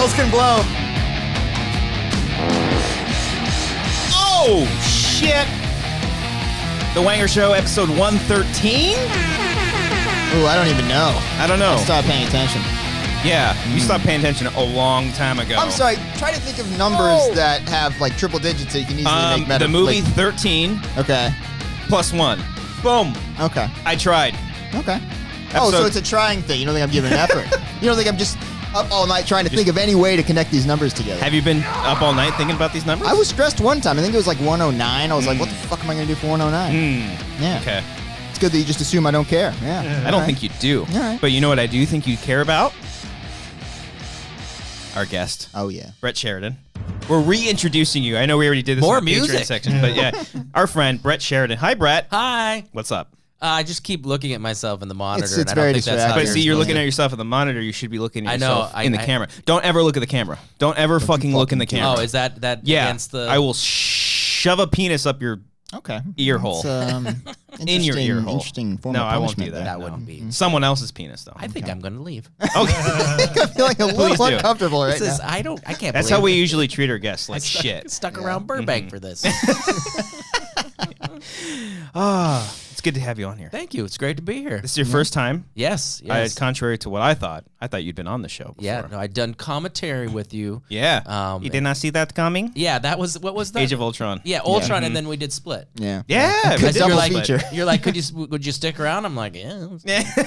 Girls can blow. Oh, shit. The Wanger Show, episode 113? Ooh, I don't even know. I don't know. I stopped paying attention. Yeah, you stopped paying attention a long time ago. I'm sorry. Try to think of numbers that have like triple digits so you can easily make meta. The movie 13 Okay. plus 1. Boom. Okay. I tried. Okay. Oh, so it's a trying thing. You don't think I'm giving an effort. You don't think I'm just up all night trying to think of any way to connect these numbers together. Have you been up all night thinking about these numbers? I was stressed one time. I think it was like 109. I was like, what the fuck am I going to do for 109? Yeah. Okay. It's good that you just assume I don't care. Yeah. I don't think you do. All right. But you know what I do think you care about? Our guest. Oh, yeah. Brett Sheridan. We're reintroducing you. I know we already did this More in the Patreon music. section, but yeah. Our friend, Brett Sheridan. Hi, Brett. Hi. What's up? I just keep looking at myself in the monitor. It's and I very don't think that's how distracting. But you're see, you're supposed looking to- at yourself in the monitor. You should be looking at I know, yourself in the camera. Don't ever look at the camera. Don't ever fucking look in the camera. Oh, is that yeah. against the... I will shove a penis up your Okay. ear hole. In your ear hole. Interesting form No, of I won't punishment do that. there. That wouldn't be... Someone else's penis, though. I think I'm going to leave. Okay. I'm feeling a Please little do. uncomfortable right This is, now. I can't That's believe how we it. usually treat our guests, like shit. Stuck around Burbank for this. It's good to have you on here. Thank you. It's great to be here. This is your first time? Yes. Contrary to what I thought you'd been on the show before. Yeah. No, I'd done commentary with you. Yeah. You did not see that coming? Yeah. That was... What was that? Age of Ultron. Yeah, Ultron, and then we did Split. Yeah. Yeah. Good double You're like, feature. You're like, would you stick around? I'm like, yeah.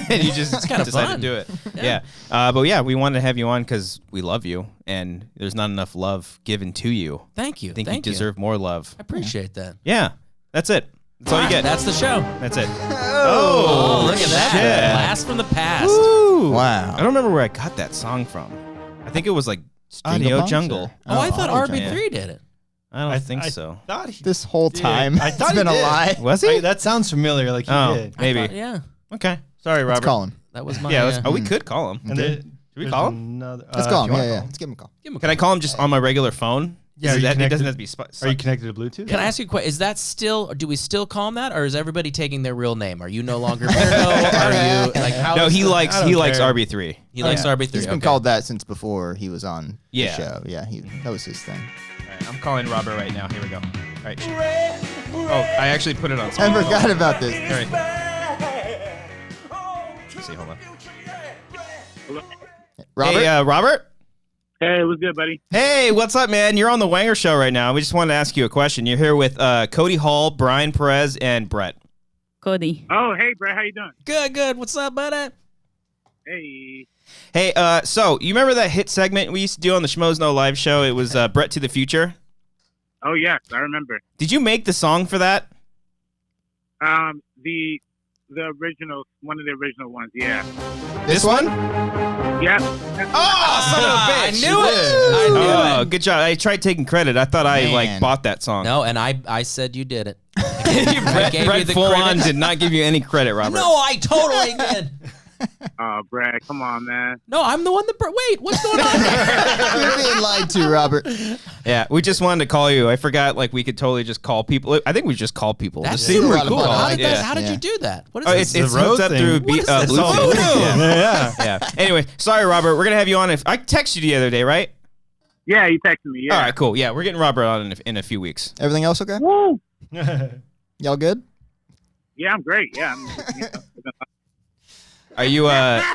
And you just kinda decided fun. to do it. Yeah. But yeah, we wanted to have you on because we love you, and there's not enough love given to you. Thank you. I think Thank you deserve more love. I appreciate that. Yeah. That's it. That's all you get. That's the show. That's it. Oh, look at that. shit. Blast from the past. Woo. Wow. I don't remember where I got that song from. I think it was like Audio Bunks, Jungle. or- Oh, I thought Audio RB3 did it. I don't think so. Thought he This whole did. time, I it's thought been he a did. lie. Was he? That sounds familiar. Like he Oh, did. maybe. Yeah. Okay. Sorry, Robert. Let's call him. That was my... Yeah. We could call him. And there- Should we there's call him? Another, Let's call if him. you Yeah, wanna yeah. call Let's give him a call. Can I call him just on my regular phone? Yeah, are you It doesn't connected- have to be. Are you connected to Bluetooth? Can I ask you a question? Is that still... Do we still call him that? Or is everybody taking their real name? Are you no longer weirdo? Are you... Like, how No, is he that? likes I don't care. RB3. He likes RB3. He's been okay. called that since before he was on Yeah. the show. Yeah, that was his thing. All right, I'm calling Robert right now. Here we go. All right. Oh, I actually put it on. I speaker. forgot about this. All right. Let's see, hold on. Robert? Hey, Robert. Hey, what's good, buddy? Hey, what's up, man? You're on the Wanger Show right now. We just wanted to ask you a question. You're here with Cody Hall, Brian Perez, and Brett. Cody. Oh, hey, Brett, how you doing? Good. What's up, buddy? Hey. Hey, so you remember that hit segment we used to do on the Schmoes No Live show? It was Brett to the Future. Oh, yes, I remember. Did you make the song for that? The original, one of the original ones, yeah. This one? Yeah. Oh, son of a I bitch! knew it. I knew Oh, it. good job. I tried taking credit. I thought I Man. bought that song. No, and I said you did it. Brett, gave Brett you the full credit. on did not give you any credit, Robert. No, I totally did. Oh, Brett, come on, man. No, I'm the one that... Wait, what's going on here? You're being lied to, Robert. Yeah, we just wanted to call you. I forgot, like, we could totally just call people. I think we just call people. That's to see super a lot of cool. fun. How did, Yeah. how did Yeah. you do that? What is Oh, this? it's the road hooked up thing. through What is this? Bluetooth. Yeah. Yeah. Anyway, sorry, Robert. We're gonna have you on. If I texted you the other day, right? Yeah, you texted me, yeah. All right, cool. Yeah, we're getting Robert on in a few weeks. Everything else okay? Woo! Y'all good? Yeah, I'm great, yeah. Are you? I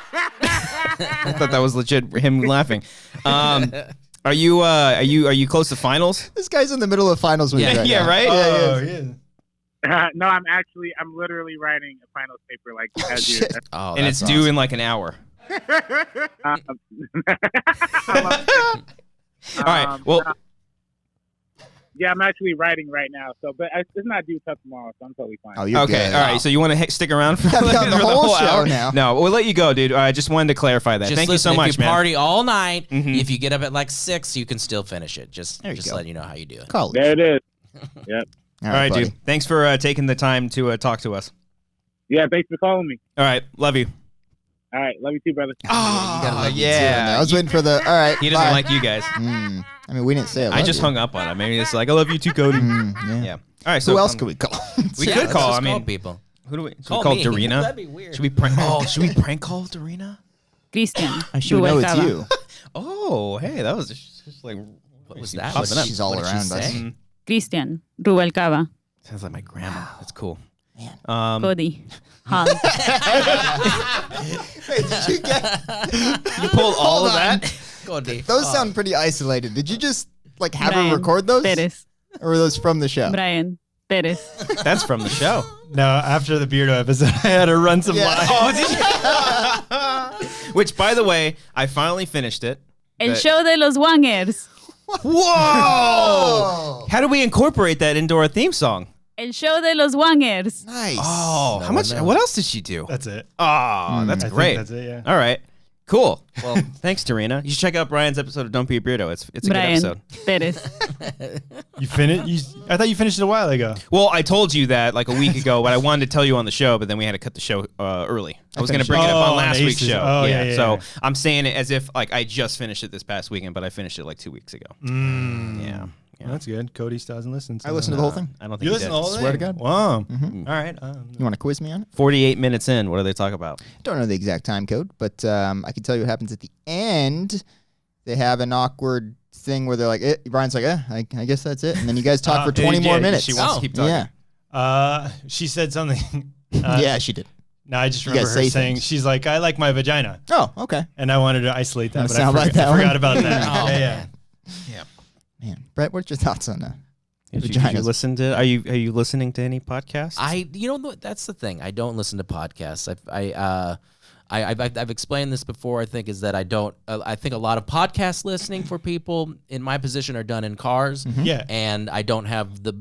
thought that was legit. Him laughing. Are you close to finals? This guy's in the middle of finals week right Yeah, now. right. Oh, Yeah, yeah. No, I'm literally writing a finals paper, like, as you. Shit. Oh, And that's it's due awesome. in like an hour. All right. Well, yeah, I'm actually writing right now, but it's not due till tomorrow, so I'm totally fine. Oh, you're okay. good. All right. So you want to stick around for, Gotta be on the for whole show hour? now. No, we'll let you go, dude. I just wanted to clarify that. Just Thank listen, you so much, if you man. party all night, Mhm. if you get up at like 6, you can still finish it. Just There you go. letting you know how you do it. College. There it is. Yep. All right, buddy. dude. Thanks for taking the time to talk to us. Yeah, thanks for calling me. All right. Love you. All right, love you too, brother. Oh, gotta love you too. I was waiting for the. All right. He doesn't bye. like you guys. I mean, we didn't say it. I just hung up on him. Maybe it's like, I love you too, Cody. Yeah. Yeah. All right. So Who else could we call? We Yeah, could let's call. just I mean, people. who do we? Should Call we call me. Dorina? That'd be weird. Should we prank? Oh, should we prank call Dorina? Christian. I should know it's Rubalcaba. you. Oh, hey, that was just like What was that? popping up. She's all What did she around say? us. Christian, Rubalcaba, Sounds like my grandma. That's cool. Cody, Hal. Wait, did you get? You pulled all of on. that? Cody. Those sound pretty isolated. Did you just like have her Brian record those, Perez, or were those from the show? Brian Perez. That's from the show. No, after the Beardo episode, I had to run some Yeah. live. Oh, did you? Which, by the way, I finally finished it. El But- show de los Wangers. Whoa! How do we incorporate that into our theme song? El show de los Wangers. Nice. Oh, how much? no. What else did she do? That's it. Oh, that's I think great. that's it, yeah. All right. Cool. Well, thanks, Tarina. You should check out Brian's episode of Don't Be a Beardo. It's a good Brian episode. Perez. You finished? I thought you finished it a while ago. Well, I told you that like a week ago, but I wanted to tell you on the show, but then we had to cut the show early. I was going to bring it up Oh, on last on week's Aces. show. Oh, yeah, So yeah. I'm saying it as if like I just finished it this past weekend, but I finished it like 2 weeks ago. Yeah. Well, that's good. Cody still doesn't listen. I listened to the whole thing. I don't think You he listen did. to the whole thing? Swear to God. Wow. All right. You want to quiz me on it? 48 minutes in. What do they talk about? Don't know the exact time code, but I can tell you what happens at the end. They have an awkward thing where they're like, Brian's like, I guess that's it. And then you guys talk for 20 more yeah, minutes. She wants to keep talking. Yeah. She said something. Yeah, she did. No, I just You remember guys her say saying, things. she's like, I like my vagina. Oh, okay. And I wanted to isolate that, Wanna but sound like that I forgot one? about that. Oh, yeah. Man, Brett, what's your thoughts on that? Did you listen to? Are you listening to any podcasts? That's the thing. I don't listen to podcasts. I've explained this before. I think is that I don't. I think a lot of podcast listening for people in my position are done in cars. Yeah. And I don't have the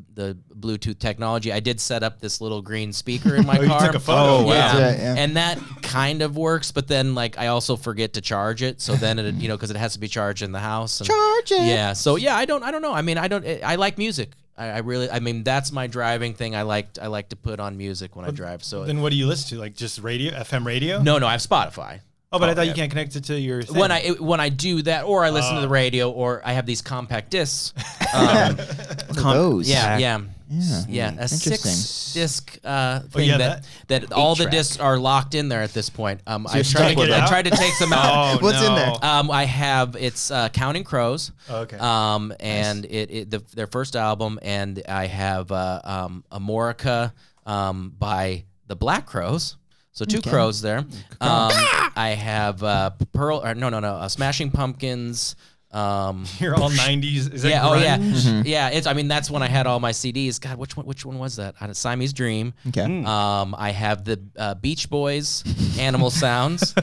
Bluetooth technology. I did set up this little green speaker in my Oh, you car. took a photo. Yeah. That's right, yeah. And that kind of works, but then like I also forget to charge it. So then it, because it has to be charged in the house. And, Charge it. Yeah. So yeah, I don't know. I mean, I like music. I mean, that's my driving thing. I like to put on music when I drive. So Then what do you listen to? Like just radio, FM radio? no, I have Spotify. Oh, but I thought you can't connect it to your thing. When I do that, or I listen to the radio, or I have these compact discs. What are those? Yeah. Yeah. A Interesting. 6-disc thing yeah, that all the 8-track. discs are locked in there at this point. I you're stuck with I it. tried to take them out. What's in there? I have Counting Crows. Okay. And their first album, and I have Amorica by the Black Crows. So two crows there. I have Smashing Pumpkins. You're all 90s. Is that Yeah. Oh grunge? yeah. Yeah. That's when I had all my CDs. God, which one was that? I had Siamese Dream. Okay. I have the Beach Boys, Animal Sounds,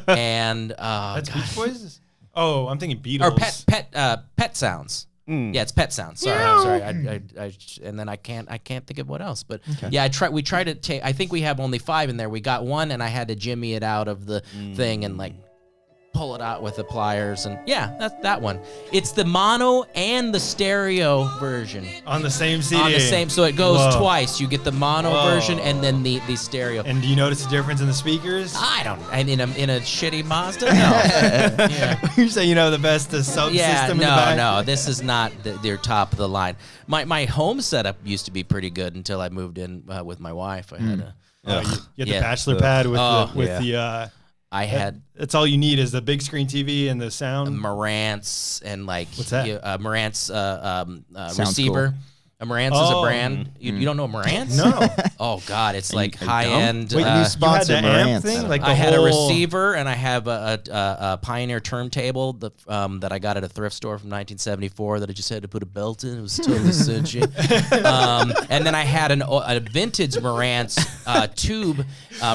and That's Beach Boys? Oh, I'm thinking Beatles. or Pet Sounds. Yeah, it's Pet Sounds. Sorry. And then I can't think of what else. But yeah, we tried to take. I think we have only 5 in there. We got one, and I had to jimmy it out of the thing and like pull it out with the pliers. And yeah, that's that one. It's the mono and the stereo version On the same CD. on the same. So it goes Whoa. twice. You get the mono Whoa. version and then the stereo. And do you notice the difference in the speakers? I don't. And in a shitty Mazda, no. Yeah. You say you know the best sub Yeah, system in the back? no, this is not their top of the line. My home setup used to be pretty good until I moved in with my wife. I had You had Yeah. the bachelor pad with yeah. I had that's all you need is the big screen TV and the sound. Marantz and like What's that? Marantz Sounds receiver. Marantz is a Oh. brand. You don't know Marantz? No. Oh God, it's like you high end. Wait, you You had sponsor the amp Marantz. thing? Like the I had a whole- receiver and I have a Pioneer turntable that I got at a thrift store from 1974 that I just had to put a belt in. It was totally cinchy. And then I had a vintage Marantz tube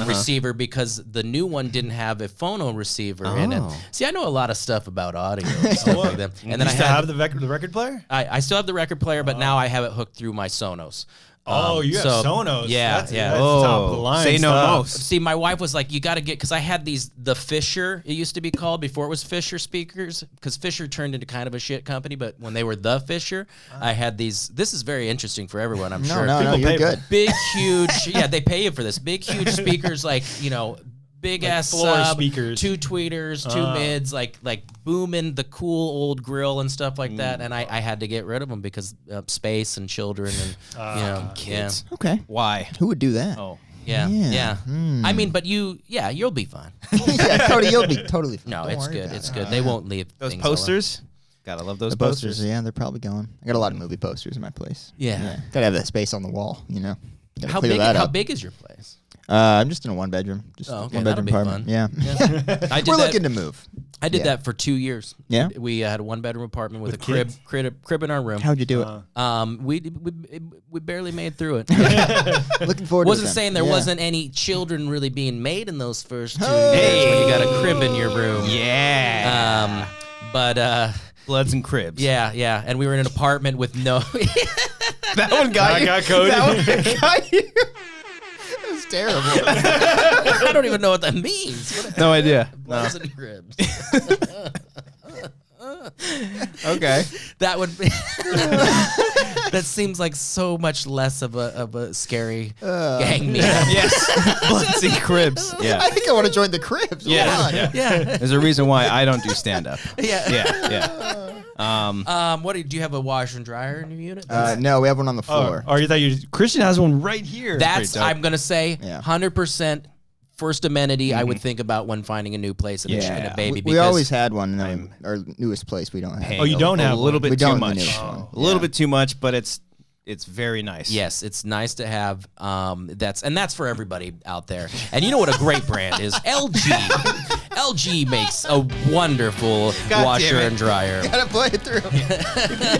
receiver because the new one didn't have a phono receiver in it. See, I know a lot of stuff about audio and stuff like that. And then you I still had have the record player? I still have the record player, but now I have it hooked through my Sonos. Oh, you have so- Sonos. Yeah, That's yeah. That's top of the line say no stuff. most. See, my wife was like, you got to get, because I had the Fisher, it used to be called before it was Fisher speakers, because Fisher turned into kind of a shit company, but when they were the Fisher, I had these. This is very interesting for everyone, I'm sure. No, People you're pay good. Big, huge, yeah, they pay you for this. Big, huge speakers, like, big ass floor sub, speakers. 2 tweeters, 2 mids, like booming the cool old grill and stuff like that. And I had to get rid of them because space and children and kids. Okay. Why? Who would do that? Oh, Yeah. I mean, but you'll be fine. Yeah, Cody, you'll be totally fine. No, Don't it's worry good. about It's it. good. They won't leave Those things alone. posters. Gotta love those The posters, yeah, they're probably going. I got a lot of movie posters in my place. Yeah. Gotta have that space on the wall, you know. Gotta How clear big? that How up. big is your place? I'm just in a 1-bedroom. Just Oh, okay, one that'll bedroom be apartment. fun. Yeah. I did We're that. looking to move. I did yeah. that for 2 years. Yeah? We had a 1-bedroom apartment with a kids? crib in our room. How'd you do it? We barely made through it. Looking forward to it. Wasn't then. saying there Yeah. wasn't any children really being made in those first 2 Hey! years when you got a crib in your room. Yeah. But Bloods and Cribs. yeah, and we were in an apartment with no. That one got I you. got Cody. That one got you. It's terrible. I don't even know what that means. What No idea. Bloods and cribs. Okay. That would be. That seems like so much less of a scary gang meeting. Yes. Bloods and Cribs. Yeah. I think I want to join the Cribs. Yeah. Hold on. Yeah. There's a reason why I don't do stand up. Yeah. Yeah. What do you have a washer and dryer in your unit? No, we have one on the floor. Or you thought Christian has one right here. That's pretty dope. I'm gonna say Yeah. 100% first amenity I would think about when finding a new place and Yeah. a baby. We because always had one. And then our newest place, we don't have. Oh, you don't have a little one. bit We don't too in the much. newest one. A little Yeah. bit too much, but it's very nice. Yes, it's nice to have. That's for everybody out there. And you know what a great brand is? LG. LG makes a wonderful God washer damn it. and dryer. Gotta play it through.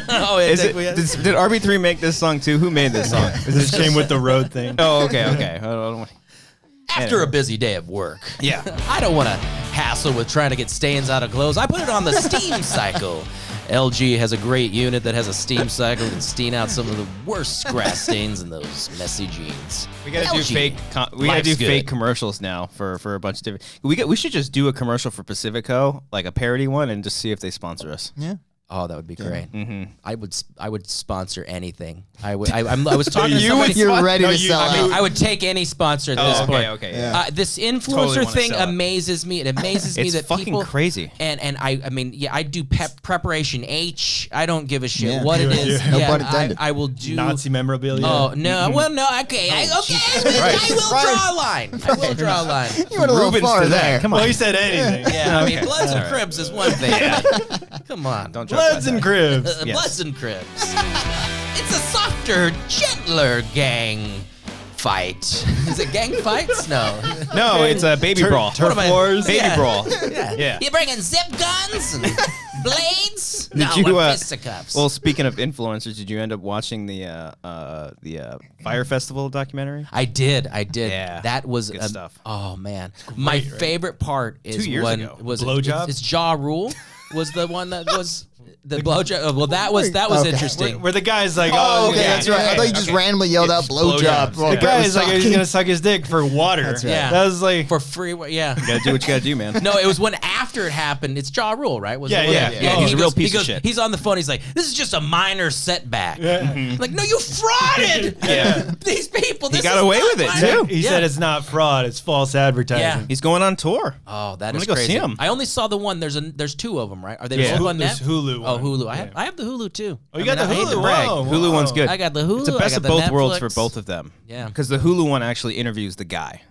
Oh, Is it? Did RB3 make this song too? Who made this song? It just came with the road thing. Oh, okay. I don't- After a busy day of work, Yeah. I don't want to hassle with trying to get stains out of clothes. I put it on the steam cycle. LG has a great unit that has a steam cycle that can steam out some of the worst grass stains in those messy jeans. We gotta do LG. fake. We gotta do Life's fake good. commercials now for a bunch of different. We should just do a commercial for Pacifico, like a parody one, and just see if they sponsor us. Yeah. Oh, that would be great. Mm-hmm. I would sponsor anything. I was talking to You somebody. would- You're ready No, to you- sell I mean, out. I would take any sponsor at this point. Okay. Yeah. This influencer Totally wanna thing sell it. amazes me. It amazes me It's that fucking people crazy. And I mean, yeah, I do preparation H. I don't give a shit Yeah. what it Yeah, is. yeah. No Yeah, pun intended. I will do. Nazi memorabilia. Oh no! Well, no. Okay. I will draw a line. I will draw a line. You went a little Rubens far to that. there. Come Well, he said anything. Yeah, I mean, Okay. Bloods and All right. Cribs is one thing. Come on, Don't joke Bloods about and that. Cribs. Yes. Bloods and Cribs. It's a softer, gentler gang fight. Is it gang fights? No. No, it's a baby brawl. Turf am I- wars. Baby Yeah. brawl. Yeah. You bringing zip guns and blades? No, you, we're fisticuffs. Well, speaking of influencers, did you end up watching the Fire Festival documentary? I did. Yeah. That was Good stuff. Oh man, my favorite part is 2 years when ago. was Blowjob? It's Ja Rule was the one that was the blowjob. Well, that was Okay. interesting. Where the guy's like, Oh, okay, yeah, that's right. I thought you just randomly yelled out blowjob. blowjobs. while the Brett guy was is like, he's talking. gonna suck his dick for water. That's right. Yeah. That was like, For free, yeah. You gotta do what you gotta do, man. No, it was when after it happened. It's Ja Rule, right? Was Yeah, it? yeah, yeah. He's a he real goes- piece he of goes- shit. He's on the phone. He's like, "This is just a minor setback." yeah. Like, no, you frauded. Yeah. These people. This got is away not with it, minor. too. He said it's not fraud, it's false advertising. Yeah. He's going on tour. Oh, that I'm is gonna go crazy. see 'em. I only saw the one. There's two of them, right? Are they Yeah. both on There's Net? Hulu Oh, one. Hulu. Yeah. I have the Hulu too. Oh, you got the I hate to Hulu. brag. Whoa, Hulu one's whoa. good. I got the Hulu. It's the I best got of the both worlds for Netflix. both of them. Yeah. Because the Hulu one actually interviews the guy.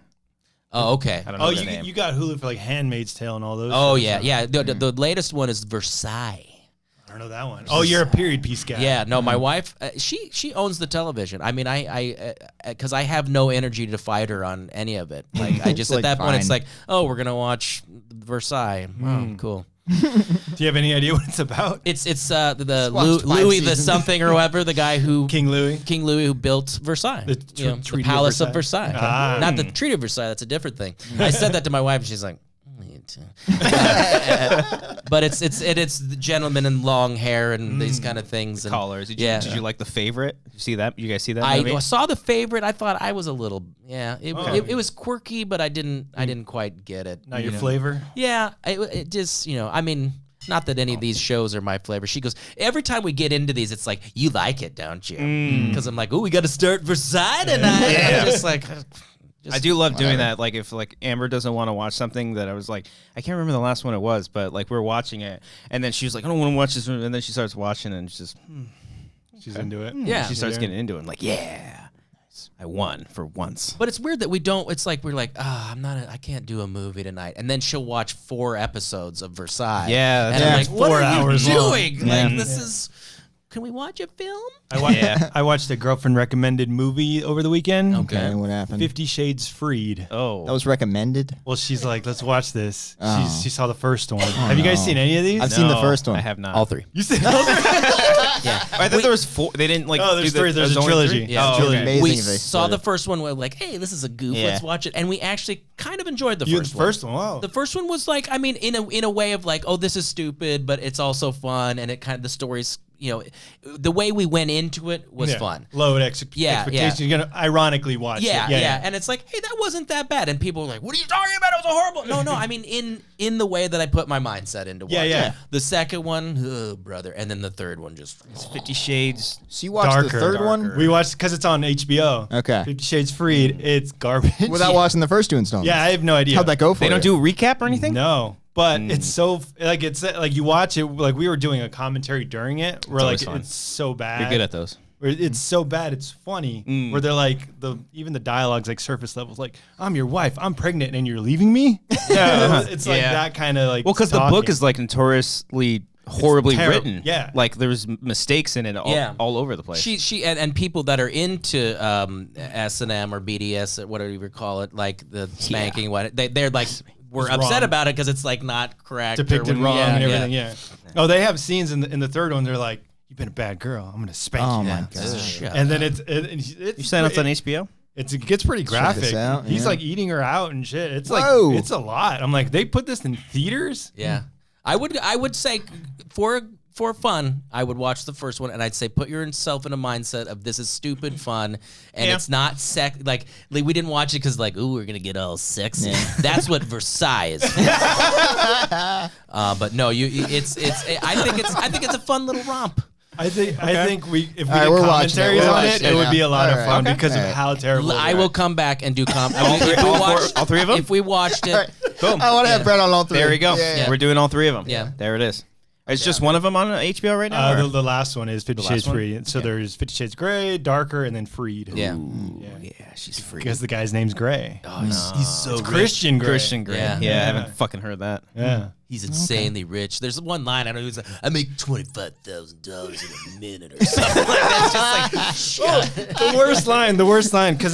Oh, okay. I don't know Oh, their you, name. you got Hulu for like Handmaid's Tale and all those. Oh shows, yeah, huh? yeah. The latest one is Versailles. I don't know that one. Oh, you're a period piece guy. Yeah, no, my wife, she owns the television. I mean, because I have no energy to fight her on any of it. Like, I just Like, at that point, it's fine. like, oh, we're gonna watch Versailles. Oh, cool. Do you have any idea what it's about? It's the watched 5 Louis the seasons. something or whatever, the guy who King Louis. King Louis who built Versailles, The the Treaty of Palace of Versailles. Versailles, Ah. not the Treaty of Versailles. That's a different thing. I said that to my wife, and she's like, "Oh, you too." But it's the gentleman in long hair and these kind of things. And Callers. Did you like The Favorite? You see that? You guys see that movie? I saw The Favorite. I thought I was a little, it was quirky, but I didn't quite get it. Not your you know? flavor. Yeah, it just, I mean, not that any of these shows are my flavor. She goes, every time we get into these, it's like, you like it, don't you? Because I'm like, oh, we got to start Versailles tonight. I'm just like, I do love doing that. Like if like Amber doesn't want to watch something that I was like, I can't remember the last one it was, but like we're watching it, and then she was like, I don't want to watch this, and then she starts watching, and she's just She's into it. Yeah. she starts getting into it. I'm like, yeah. I won for once. But it's weird that we don't. It's like we're like, I can't do a movie tonight, and then she'll watch 4 episodes of Versailles. Yeah, and I'm like, what 4 are hours you long. doing? Yeah. Like this is. Can we watch a film? I watched a girlfriend recommended movie over the weekend. Okay, what happened? 50 Shades Freed. Oh, That was recommended. Well, she's like, let's watch this. Oh. She saw the first one. Have you guys seen any of these? I've seen the first one. I have not. All 3. You seen? Yeah. I thought there was 4. They didn't like. Oh, there's do 3. There's a only trilogy. 3? Yeah. Oh, trilogy. okay. Amazing We if they saw split the it. first one. We're like, hey, this is a goof. Yeah. Let's watch it. And we actually kind of enjoyed the You first the one. first one. Wow. The first one was like, I mean, in a way of like, oh, this is stupid, but it's also fun, and it kind of the story's, the way we went into it was fun. Low Yeah, expectations. You're gonna ironically watch Yeah, it. yeah, and it's like, hey, that wasn't that bad, and people were like, what are you talking about? It was a horrible. No. I mean, in the way that I put my mindset into watching. Yeah. The second one, oh, brother, and then the third one just. 50 Shades. So you watched the third one We watched because it's on HBO. Okay. 50 Shades Freed. It's garbage. without watching the first 2 installments. Yeah, I have no idea. How'd that go for They you? don't do a recap or anything. No, but it's so it's like you watch it like we were doing a commentary during it. Where always like fun. it's so bad. You're good at those. Where it's so bad, it's funny. Where they're like even the dialogue's like surface levels. Like I'm your wife, I'm pregnant, and you're leaving me. Yeah, it's like Yeah. that kind of like. Well, because the book is like notoriously horribly terrible. written. Yeah. like there's mistakes in it all over the place. She and people that are into S&M or BDS or whatever you call it, like the spanking, they're like we're It's upset wrong. about it because it's like not correct, or depicted when- wrong yeah, and yeah. everything. Yeah. Oh, they have scenes in the third one. They're like, "You've been a bad girl. I'm gonna spank Oh you." my now." god. Shut And up. then it's you saying it's on HBO? It gets pretty graphic. this out, He's yeah. like eating her out and shit. It's Whoa. like it's a lot. I'm like, they put this in theaters. Yeah, I would say for fun, I would watch the first one, and I'd say put yourself in a mindset of this is stupid fun, and it's not like we didn't watch it because like, ooh, we're gonna get all sexy. That's what Versailles is. But no, I think it's a fun little romp. I think if we All right, did we're watching it. commentaries We're on watching it, it it would now. be a lot of All fun right. because All of right. how terrible. I they will are. come back and do comp. all 3 of them? If we watched it, Boom. I want to have Brett on all 3. There we go. Yeah. We're doing all 3 of them. Yeah. There it is. It's just one of them on HBO right now. or? The last one is 50 The Shades last one? Free. So there's 50 Shades Gray, Darker, and then Freed. yeah. Yeah, she's free. Because the guy's name's Gray. Oh, he's so rich. Christian Gray. Christian Grey. Yeah. Yeah, I haven't fucking heard that. Yeah. He's insanely rich. There's one line I know. He's like, "I make $25,000 in a minute or something like that." It's just like, shut. The worst line, because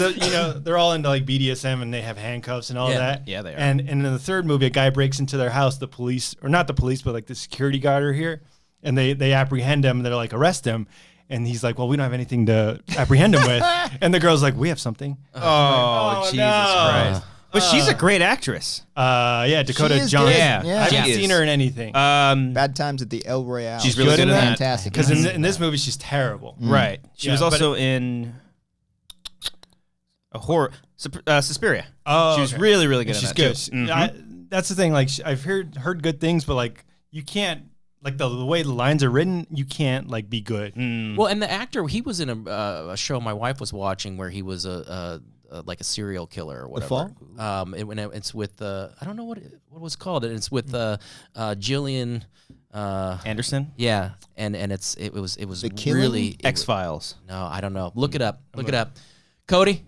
they're all into like BDSM and they have handcuffs and all that. Yeah, they are. And in the third movie, a guy breaks into their house. The police, or not the police, but like the security guard are here, and they apprehend him. And they're like, arrest him. And he's like, well, we don't have anything to apprehend him with. And the girl's like, we have something. Oh, Jesus no. Christ. But she's a great actress. Yeah, Dakota She is Johnson. good. Yeah. I She haven't is. seen her in anything. Bad Times at the El Royale. She's really good in that. Fantastic. Because in this movie, she's terrible. Right. She Yeah, was but also in a horror, Suspiria. Oh, She was okay. really, really good She's at good. that too. Mhm. That's the thing. Like I've heard good things, but like you can't like the way the lines are written, you can't like be good. Well, and the actor, he was in a show my wife was watching where he was like a serial killer or whatever. It's with I don't know what it was called. It's with Jillian Anderson. Yeah, and it was The Killing? really X-Files. No, I don't know. Look it up. Look it up. Cody,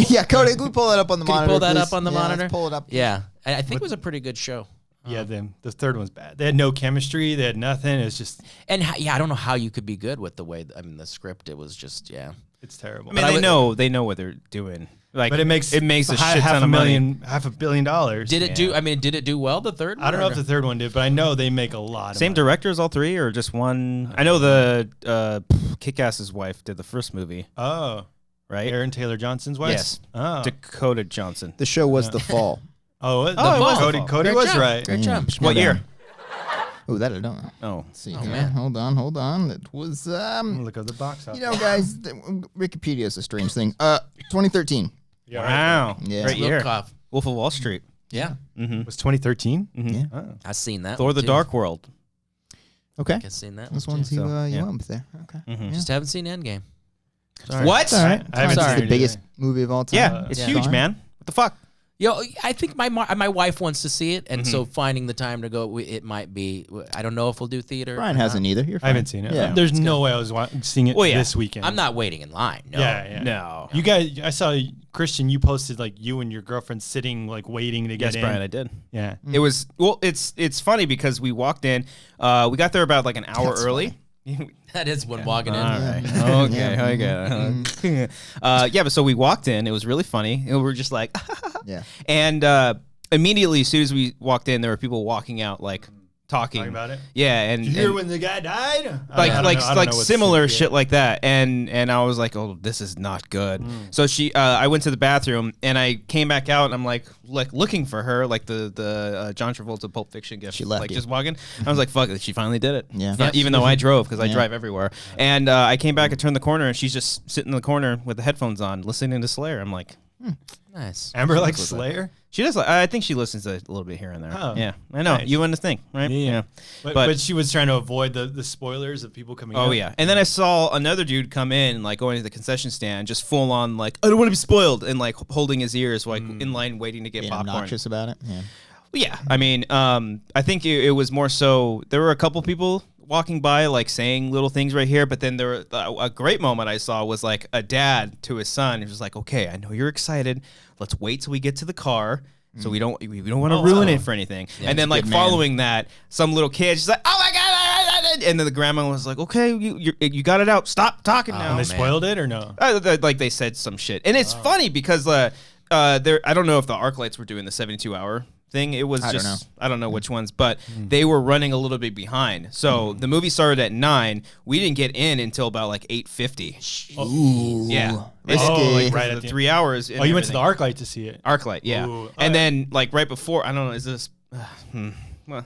Yeah, Cody, can we pull that up on the can you monitor? pull that please? up on the Yeah, monitor? let's pull it up. Yeah, I think it was a pretty good show. Yeah, the third one's bad. They had no chemistry. They had nothing. It's just And I don't know how you could be good with the way. The script. It was just it's terrible. I mean, they know what they're doing. Like, but it makes a shit half ton a of money. million, $500 million. Did it do? I mean, did it do well? The third one? I don't know or if the third one did, but I know they make a lot. Same of money. director as all 3, or just one? I know the Kick-Ass's wife did the first movie, Oh, right? Aaron Taylor Johnson's wife. Yes. Oh. Dakota Johnson. The show was The Fall. Oh, it was Cody. The Fall. Cody Great was job. right. Great job. What year? Oh, that I don't know. Oh, Let's see. Oh, here. man. Hold on. It was Look at the box office. guys, Wikipedia is a strange thing. 2013. Yeah, right. wow. Yeah. Great year. Wilcoff. Wolf of Wall Street. Yeah, It was 2013. Yeah. I've seen that. Thor: one The too. Dark World. Okay. I've seen that. Those one ones too. you So, you yeah. went with there. Okay. Mhm. Just haven't seen Endgame. Sorry. What? It's all right. I haven't It's seen the it biggest either. movie of all time. Yeah, it's Yeah. huge, Sorry. man. What the fuck? I think my wife wants to see it, and so finding the time to go, it might be. I don't know if we'll do theater. Brian hasn't either. You're fine. I haven't seen it. Yeah. There's no way I was seeing it this weekend. I'm not waiting in line. No. Yeah. No. You guys, I saw Christian. You posted like you and your girlfriend sitting like waiting to get in. Yes, Brian, I did. Yeah. It was it's funny because we walked in. We got there about like an hour early. That is when walking in. All right. Okay. But so we walked in. It was really funny. And we were just like, Yeah. And immediately, as soon as we walked in, there were people walking out, like talking about it. Yeah, and Did you hear and, when the guy died? like similar shit like that. And I was like, oh, this is not good. So I went to the bathroom and I came back out and I'm like looking for her, like the John Travolta Pulp Fiction gift. She left like you. just walking. I was like, fuck it, she finally did it. Yeah. Even though I drove because I drive everywhere. And I came back and turned the corner and she's just sitting in the corner with the headphones on, listening to Slayer. I'm like, Nice. Amber likes Slayer. she does. I think she listens a little bit here and there. Oh, yeah, I know. nice. You wouldn't think, right? Yeah. But she was trying to avoid the spoilers of people coming. Oh out. yeah, and then I saw another dude come in, like going to the concession stand, just full on, like I don't want to be spoiled, and like holding his ears, like in line waiting to get Being popcorn. obnoxious about it. Yeah. Yeah, I mean, I think it was more so. There were a couple people walking by, like saying little things right here, but then there were, a great moment I saw was like a dad to his son. He was like, "Okay, I know you're excited. Let's wait till we get to the car." So we don't want to ruin it for anything. Yeah, and then like good man. following that, some little kid she's like, "Oh my god!" And then the grandma was like, "Okay, you got it out. Stop talking now." And they spoiled it or no? Like they said some shit, and it's funny because there I don't know if the ArcLights were doing the 72-hour thing. It was I don't know which ones, but they were running a little bit behind. So the movie started at 9. We didn't get in until about like 8:50. Ooh. Yeah, Risky. like Right the at the 3 hours. Oh, you went to the ArcLight to see it. ArcLight, yeah. Ooh. And then like right before, I don't know, is this? Well,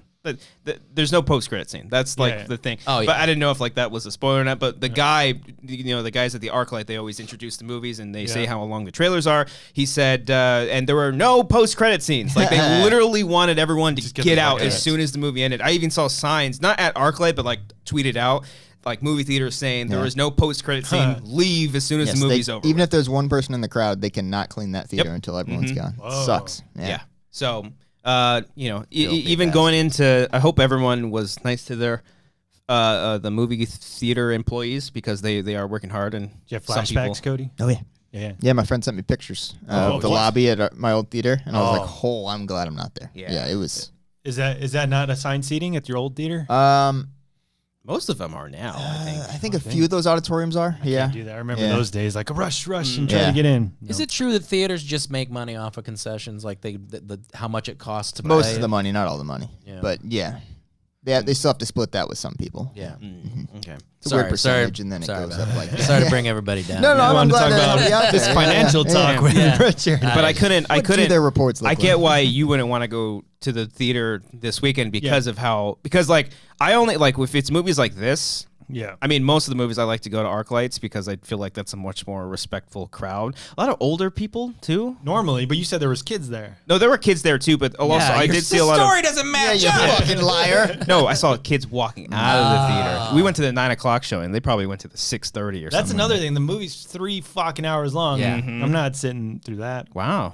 there's no post credit scene. That's like Yeah. the thing. Oh, yeah. But I didn't know if like that was a spoiler or not. But the guy, the guys at the ArcLight, they always introduce the movies and they say how long the trailers are. He said, and there were no post credit scenes. Like they literally wanted everyone to get get the out fuck as out. soon as the movie ended. I even saw signs, not at ArcLight, but like tweeted out. Like movie theaters saying there was no post credit scene. Leave as soon as Yes, the movie's over. even if there's one person in the crowd, they cannot clean that theater until everyone's gone. Whoa. Sucks. Yeah. So, even fast. going into, I hope everyone was nice to their the movie theater employees because they are working hard and Do you have some people- flashbacks, Cody? Oh yeah. Yeah. Yeah, my friend sent me pictures Oh, of the what? lobby at my old theater, and I was like, Oh. "Oh, I'm glad I'm not there." Yeah. Yeah, it was. Is that not assigned seating at your old theater? Most of them are now. I think a few of those auditoriums are. Yeah. Can't do that. I remember Yeah. those days, like a rush, and try Yeah. to get in. Is it true that theaters just make money off of concessions, like the how much it costs to Most buy of it? the money, not all the money. Yeah. But yeah, they still have to split that with some people. Yeah. Okay. It's a weird percentage, and then it goes up like that. Sorry to bring everybody down. No, no, I'm wanted to glad talk to about help you out this there. financial talk with Brett Sheridan. But I couldn't. Do their reports look I get like? why you wouldn't want to go to the theater this weekend because of like I only like if it's movies like this. Yeah. I mean, most of the movies I like to go to ArcLights because I feel like that's a much more respectful crowd. A lot of older people too. Normally, but you said there was kids there. No, there were kids there too, but also I did see a lot of. story doesn't match Yeah, you up. fucking liar. No, I saw kids walking out of the theater. We went to the 9 o'clock show, and they probably went to the 6:30 or something. That's another thing. The movie's 3 fucking hours long. Yeah. I'm not sitting through that. Wow,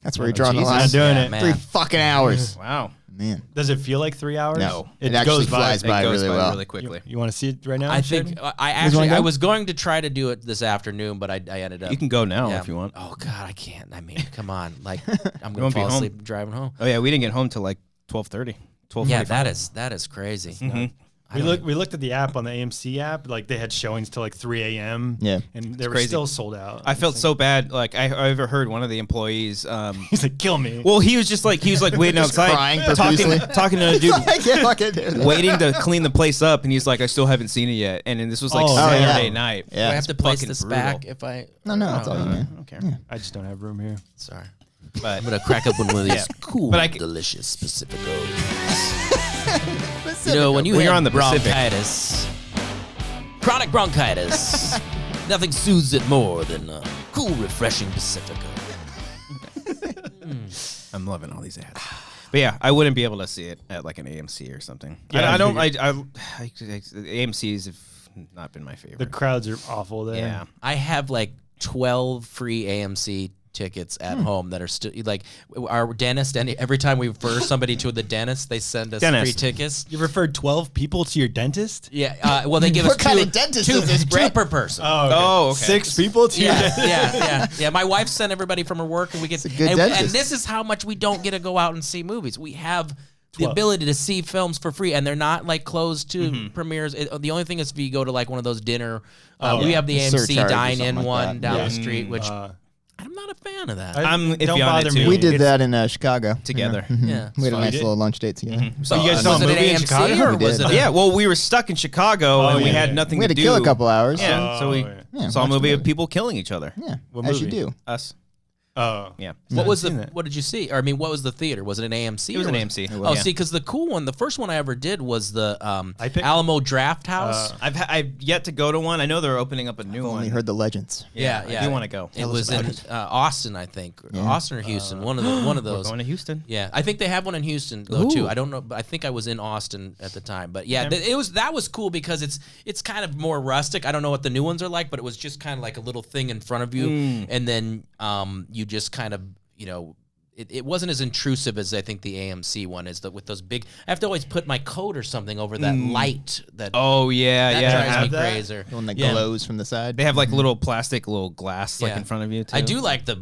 That's where you're drawing the Jesus. line. Not doing Yeah, it. man. 3 fucking hours. wow. Man. Does it feel like 3 hours? No. It, It actually goes by. flies by It goes really by well. really quickly. You want to see it right now? I think wanna I go? was going to try to do it this afternoon, but I ended up. You can go now Yeah. if you want. Oh God, I can't. I mean, come on. Like I'm won't gonna be fall home. asleep driving home. Oh yeah, we didn't get home till like 12:30. 12:45. Yeah, that is crazy. Mm-hmm. We looked at the app on the AMC app. Like they had showings till like 3 a.m. Yeah. and they were crazy. still sold out. I felt so bad. Like I overheard one of the employees. He's like, kill me. Well, he was like waiting outside, crying profusely. talking to a dude. I can't fucking do that. Waiting to clean the place up, and he's like, "I still haven't seen it yet." And then this was like Oh, Saturday yeah. night. Yeah. Do I have to place fucking this brutal. back if I? No, it's all you, man. I don't care. I just don't have room here. Sorry. But I'm gonna crack open one of these Yeah. cool, But I delicious Pacificos. You know, when you When have you're on the Pacific. bronchitis, chronic bronchitis, nothing soothes it more than a cool, refreshing Pacifico. I'm loving all these ads. But yeah, I wouldn't be able to see it at like an AMC or something. Yeah, I don't. I AMC's have not been my favorite. The crowds are awful there. yeah. I have like 12 free AMC tickets at home that are still like our dentist. And every time we refer somebody to the dentist, they send us free tickets. You referred 12 people to your dentist? Yeah. Well, they give us What kind of dentist is this, two Brett? per person. Oh, okay. 6 people to your dentist? Yeah. My wife sent everybody from her work, and we get. a good And dentist. this is how much we don't get to go out and see movies. We have the ability to see films for free, and they're not like closed to premieres. The only thing is if you go to like one of those dinner. We have the AMC Surcharge or dine-in something like one that. down the street, which I'm not a fan of that. I'm Don't iffy on bother it me. too. We did that in Chicago together. Yeah. We had a So nice you did? little lunch date together. So you guys saw a was it movie at in AMC Chicago? or We was did. it? Yeah, well, we were stuck in Chicago and we yeah, had yeah. nothing We had to to do. kill a couple hours. Yeah, so we Yeah, saw a watch movie a of people killing each other. Yeah, What as you movie? do. Us. Oh. Yeah. What was seen the? that. What did you see? Or I mean, what was the theater? Was it an AMC? It was or an AMC. Oh, Yeah. see, because the cool one, the first one I ever did was the I picked- Alamo Draft House. I've yet to go to one. I know they're opening up a new one. Only heard the legends. yeah. I do want to go. It was in Austin, I think, Austin or Houston, one of We're those. going to Houston. Yeah, I think they have one in Houston though too. Ooh. I don't know, but I think I was in Austin at the time. But yeah, that was cool because it's kind of more rustic. I don't know what the new ones are like, but it was just kind of like a little thing in front of you, and then you just kind of it wasn't as intrusive as I think the AMC one is. That with those big, I have to always put my coat or something over that light. That Oh yeah, that yeah. drives me have that? crazy. The one that Yeah. glows from the side. They have like little plastic, little glass like Yeah. in front of you too. I do like the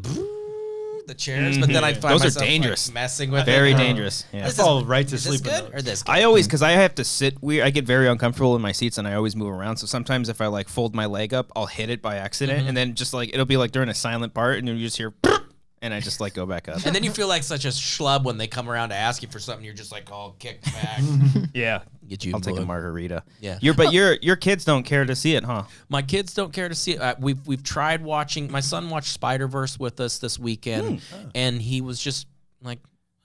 chairs, but then I find Those are myself, like, dangerous. messing with Very it. dangerous. Yeah. I fall right to Is this sleep in good those. or this? Good? I always, because I have to sit weird, I get very uncomfortable in my seats and I always move around. So sometimes if I like fold my leg up, I'll hit it by accident. And then just like, it'll be like during a silent part and you just hear, and I just like go back up. And then you feel like such a schlub when they come around to ask you for something. You're just like all kicked back. Yeah. Get you. I'll take a blue. margarita. Yeah. But your kids don't care to see it, huh? My kids don't care to see it. We've tried watching. My son watched Spider-Verse with us this weekend, and he was just like,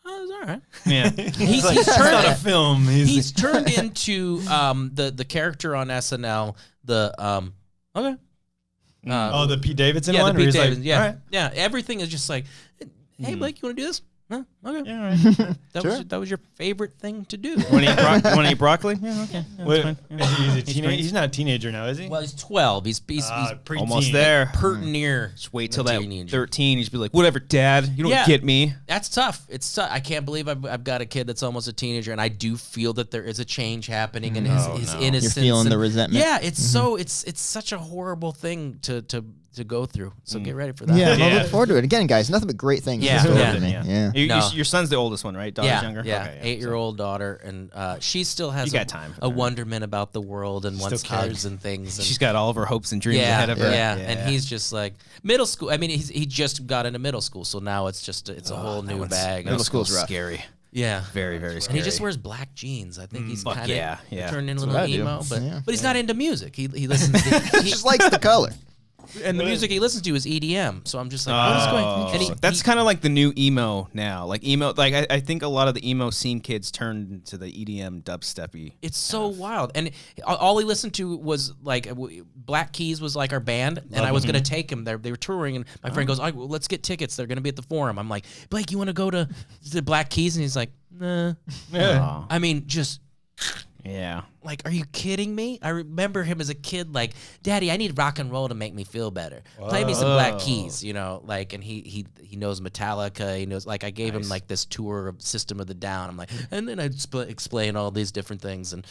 "Oh, it's all right." Yeah. He's It's turned not a film. he's turned into the character on SNL. Okay. the Pete Davidson Yeah, one? the where Pete he's like, Davidson. Yeah, all right. yeah. Everything is just like, "Hey, Blake, you want to do this?" Huh? Okay. Yeah, all right. That was your favorite thing to do. Want to eat broccoli? Yeah, okay. Yeah, Wait, that's fine. Yeah. he's a teenager. He's not a teenager now, is he? Well, he's 12. He's Preteen. Almost there. pert near. Just wait till a that teenager. 13. He's be like, whatever, Dad. You don't Yeah. get me. That's tough. It's tough. I can't believe I've got a kid that's almost a teenager, and I do feel that there is a change happening in his innocence. You're feeling and- the resentment. Yeah, it's so it's such a horrible thing to go through. So get ready for that. Yeah, I'm Yeah. looking forward to it. Again, guys, nothing but great things. Yeah, in store yeah. for me. Yeah. Yeah. You- your son's the oldest one, right? Daughter's Yeah, younger? yeah. Okay, 8-year-old daughter, and she still has You got time for a that. wonderment about the world and wants cares. hugs and things. And She's got all of her hopes and dreams yeah, ahead of her. yeah, and he's just like middle school. I mean, he just got into middle school, so now it's just it's a whole new bag. Middle school's rough. scary. Yeah. Very, very And scary. he just wears black jeans. I think he's Fuck kind of yeah. turned into a what little I do. emo, but Yeah. but he's not into music. He listens to He just likes the color. and the music he listens to is EDM. So I'm just like, what is going on? And That's kind of like the new emo now. Like emo, like I think a lot of the emo scene kids turned into the EDM dubsteppy. it's so wild. And all he listened to was like Black Keys was like our band, and I was going to take him there. They were touring, and my friend goes, "Oh, well, let's get tickets. They're going to be at the Forum." I'm like, Blake, you want to go to the Black Keys? And he's like, nah. Aw. I mean, just Yeah. like, are you kidding me? I remember him as a kid, like, Daddy, I need rock and roll to make me feel better. Play me some Black Keys, like, and he knows Metallica. He knows, like, I gave him like this tour of System of the Down. I'm like, and then I'd explain all these different things, and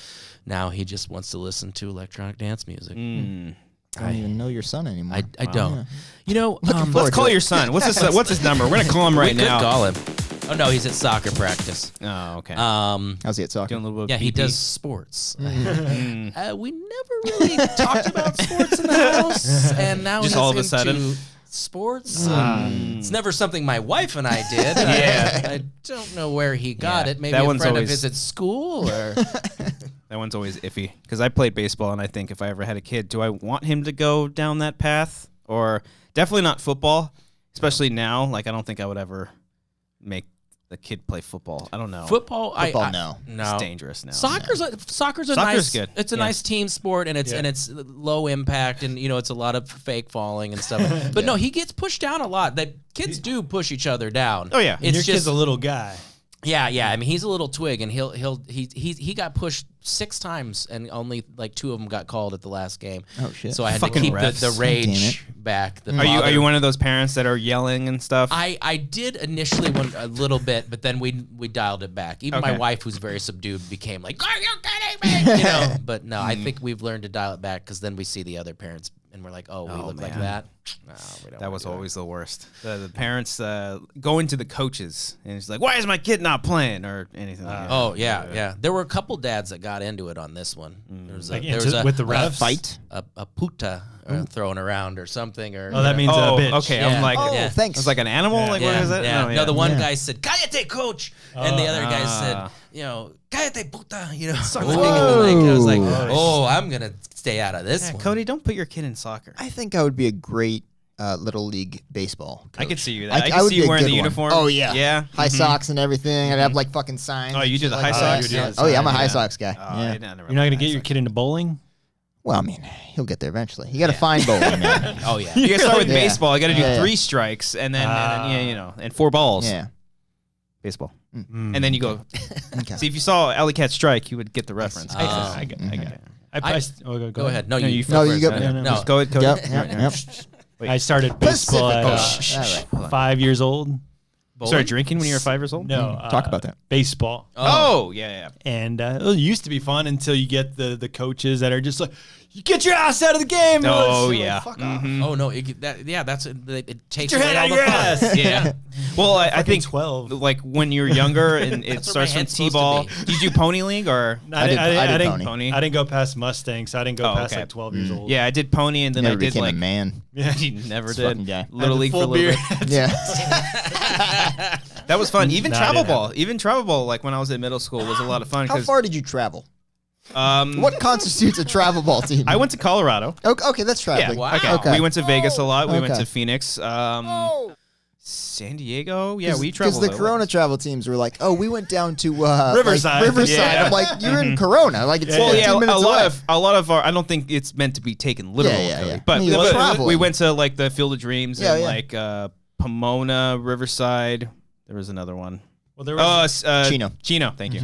now he just wants to listen to electronic dance music. I don't even know your son anymore. I don't. You know, Let's call your son. What's his number? We're gonna call him right we could now. call him. Oh no, he's at soccer practice. Oh, okay. How's he at soccer? Doing a little bit. Yeah, of he PP. does sports. We never really talked about sports in the house, and now Just he's all of a into sudden? sports. It's never something my wife and I did. Yeah. I don't know where he got Yeah, it. Maybe that a one's friend always- of his at school, or That one's always iffy because I played baseball and I think if I ever had a kid, do I want him to go down that path or definitely not football, especially now. Like I don't think I would ever make the kid play football. I don't know. football. Football, no. It's dangerous now. Soccer's a Soccer's nice. good. It's a Yeah. nice team sport, and it's low impact, and it's a lot of fake falling and stuff. But no, he gets pushed down a lot. That kids do push each other down. Oh, yeah. And your kid's a little guy. Yeah. I mean, he's a little twig, and he got pushed 6 times, and only like 2 of them got called at the last game. Oh, shit. So I had Fucking to keep refs. the Damn rage back. The Are you one of those parents that are yelling and stuff? I did initially a little bit, but then we dialed it back. Even my Okay. wife, who's very subdued, became like, "Are you kidding me?" You know. But no, I think we've learned to dial it back because then we see the other parents and we're like, "Oh, we look like man. that." No, we don't That wanna was do always the worst. The parents going to the coaches and it's like, "Why is my kid not playing?" or anything like that. Oh yeah. There were a couple dads that got into it on this one. There was Like, there was with the refs? Fight. a puta thrown around or something. Or Oh, that means a bitch. okay. Yeah. I'm like, Oh, Yeah. thanks. I was like an animal. Like, what is it? Yeah. No, No, the one Yeah. guy said, "Cállate, coach," and the other guy said, "Cállate, puta." You know, I was like, "Oh, I'm gonna stay out of this Yeah, one." Cody, don't put your kid in soccer. I think I would be a great little league baseball coach. I could see you that. I I could would see be you a wearing the good one. uniform. Oh, yeah. Yeah. High socks and everything. I'd have like fucking signs. Oh, you and do shit the like high that. socks? Yeah. Yeah. Oh yeah, I'm a high Yeah. socks guy. Oh, Yeah. I never You're not going to get your kid into bowling? Well, I mean, he'll get there eventually. You got to find bowling, man. Oh yeah. You gotta start with Yeah. baseball. You gotta do Yeah. 3 strikes and then and 4 balls. Yeah. Baseball. And then you go. Okay. See, if you saw Alley Cat strike, you would get the reference. I got it. Go ahead. No, No, you you No, first. you go. No. Just go ahead, Cody. Yep. Yep. Yep. Wait. I started baseball Pacific. at All right. Hold on. 5 years old. You started drinking when you were 5 years old? No. Talk about that. Baseball. Oh, yeah. And it used to be fun until you get the coaches that are just like, you get your ass out of the game. Oh, It's like, yeah. fuck off. Oh no, it takes your away head all out the your fun. ass. Yeah. Well, I think 12. like when you're younger and it That's where starts my from head's supposed to T-ball. be. Did you do pony league or? I did didn't, pony. I didn't go past Mustang, so I didn't go Oh, past okay. like 12 years old. Yeah, I did pony and then Never I did became like a man. Yeah. he never fucking did. guy. Little I league had for a full little beard. bit. Yeah. That was fun. Even Nah, I travel didn't ball. Even travel ball, like when I was in middle school, was a lot of fun. How 'cause, far did you travel? What constitutes a travel ball team? I went to Colorado. Okay, that's traveling. wow. Okay. We went to Vegas a lot. We went Okay. to Phoenix. San Diego. Yeah, we Because traveled. the a lot. Corona travel teams were like, oh, we went down to Riverside. Like, Riverside. Yeah. I'm like, you're in Corona. Like it's Well, 15 yeah, minutes away. a lot of our. I don't think it's meant to be taken literal. Yeah, Cody, yeah. But I mean, you're traveling. we went to like the Field of Dreams Yeah, and yeah. like Pomona, Riverside. There was another one. Well, there was. Chino. Chino. Thank you.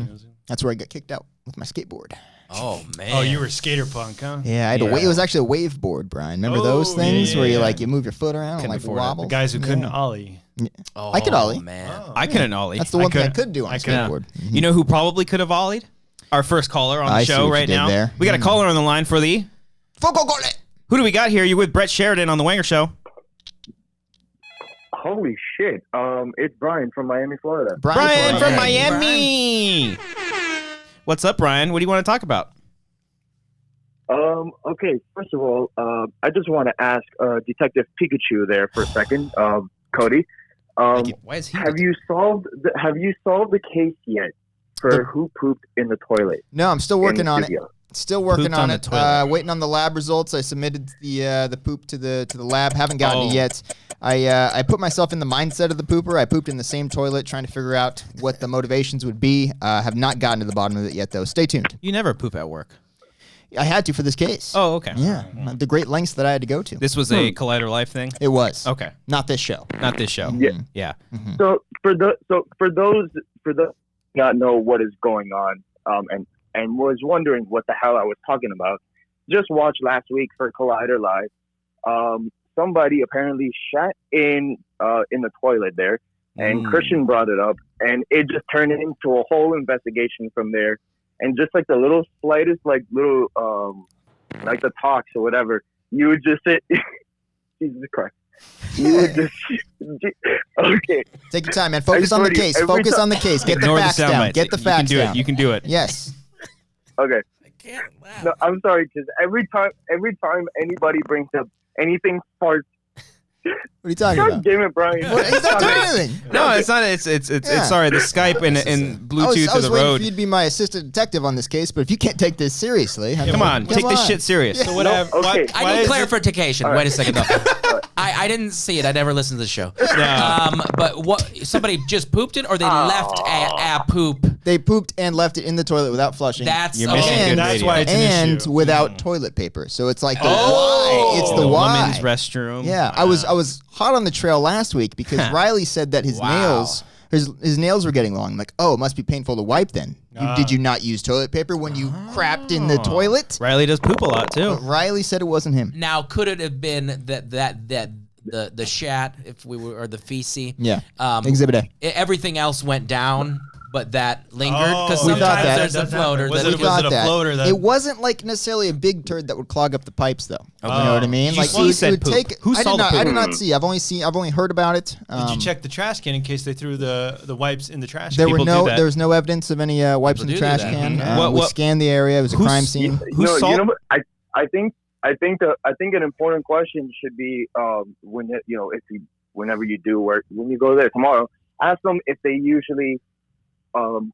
That's where I got kicked out with my skateboard. Oh man. Oh, you were skater punk, huh? Yeah, I had it was actually a wave board, Brian. Remember those Oh, things yeah, where you yeah. like you move your foot around and Couldn't like afford it. wobble? The guys who couldn't Yeah. ollie. Oh, I could ollie. man. I couldn't ollie. That's the one thing I couldn't. could do on I a couldn't. skateboard. You know who probably could have ollied? Our first caller on the I see show what you right did now. there. We got a caller on the line for the. Foco gole. Who do we got here? You with Brett Sheridan on the Wanger Show? Holy shit. It's Brian from Miami, Florida. Brian from Hey, Miami. What's up, Brian? What do you want to talk about? Okay, first of all, I just want to ask Detective Pikachu there for a second, Cody. Why is he? Have you solved the case yet for who pooped in the toilet? No, I'm still working in on it. studio? Still working Pooped on on the it. toilet. Waiting on the lab results. I submitted the poop to the lab. Haven't gotten Oh. it yet. I put myself in the mindset of the pooper. I pooped in the same toilet, trying to figure out what the motivations would be. Have not gotten to the bottom of it yet, though. Stay tuned. You never poop at work. I had to for this case. Oh, okay. Yeah, the great lengths that I had to go to. This was a Collider Life thing. It was. Okay, Not this show. not this show. Yeah. Yeah. So for those who not know what is going on, and was wondering what the hell I was talking about, just watched last week for Collider Live. Somebody apparently shat in the toilet there, and Christian brought it up, and it just turned into a whole investigation from there. And just like the little slightest, like little, like the talks or whatever, you would just sit. Jesus Christ. You would just. Okay. Take your time, man. Focus on the swear to you, case. every Focus time- on the case. Get the Ignore the facts sound down. bites. Get the facts You can do down. it. You can do it. Yes. Okay. I can't laugh. No, I'm sorry, because every time anybody brings up anything starts. What are you talking God about? damn it, Brian. What? He's not doing anything. No, it's not. It's Yeah. sorry. The Skype and Bluetooth I to was the waiting road. for you to be my assistant detective on this case, but if you can't take this seriously, I mean, Come on, take this on. shit serious. Yeah. So whatever. Okay. I need clarification. Wait a second though. I didn't see it. I never listened to the show. But what? Somebody just pooped it, or they left a poop? They pooped and left it in the toilet without flushing. That's You're missing and, good That's radio. why it's an and issue. without toilet paper. So it's like the why. It's the The why. women's restroom. Yeah, I was hot on the trail last week because Riley said that his nails, his nails were getting long. I'm like, oh, it must be painful to wipe then. Did you not use toilet paper when you crapped in the toilet? Riley does poop a lot too. But Riley said it wasn't him. Now, could it have been that the shat, if we were, or the feces? Yeah. Exhibit A. Everything else went down, but that lingered because We thought sometimes that. there's a floater. Was that it We thought a that. floater that- It wasn't like necessarily a big turd that would clog up the pipes, though. You know what I mean? You Like see said poop. Who saw the I poop? did not see. I've only heard about it. Did you check the trash can in case they threw the wipes in the trash There can? there was no evidence of any wipes in the People do trash that. can. Mhm. We What- scanned the area. It was a crime scene. Who saw? You know, I think an important question should be whenever you do work, when you go there tomorrow, ask them if they usually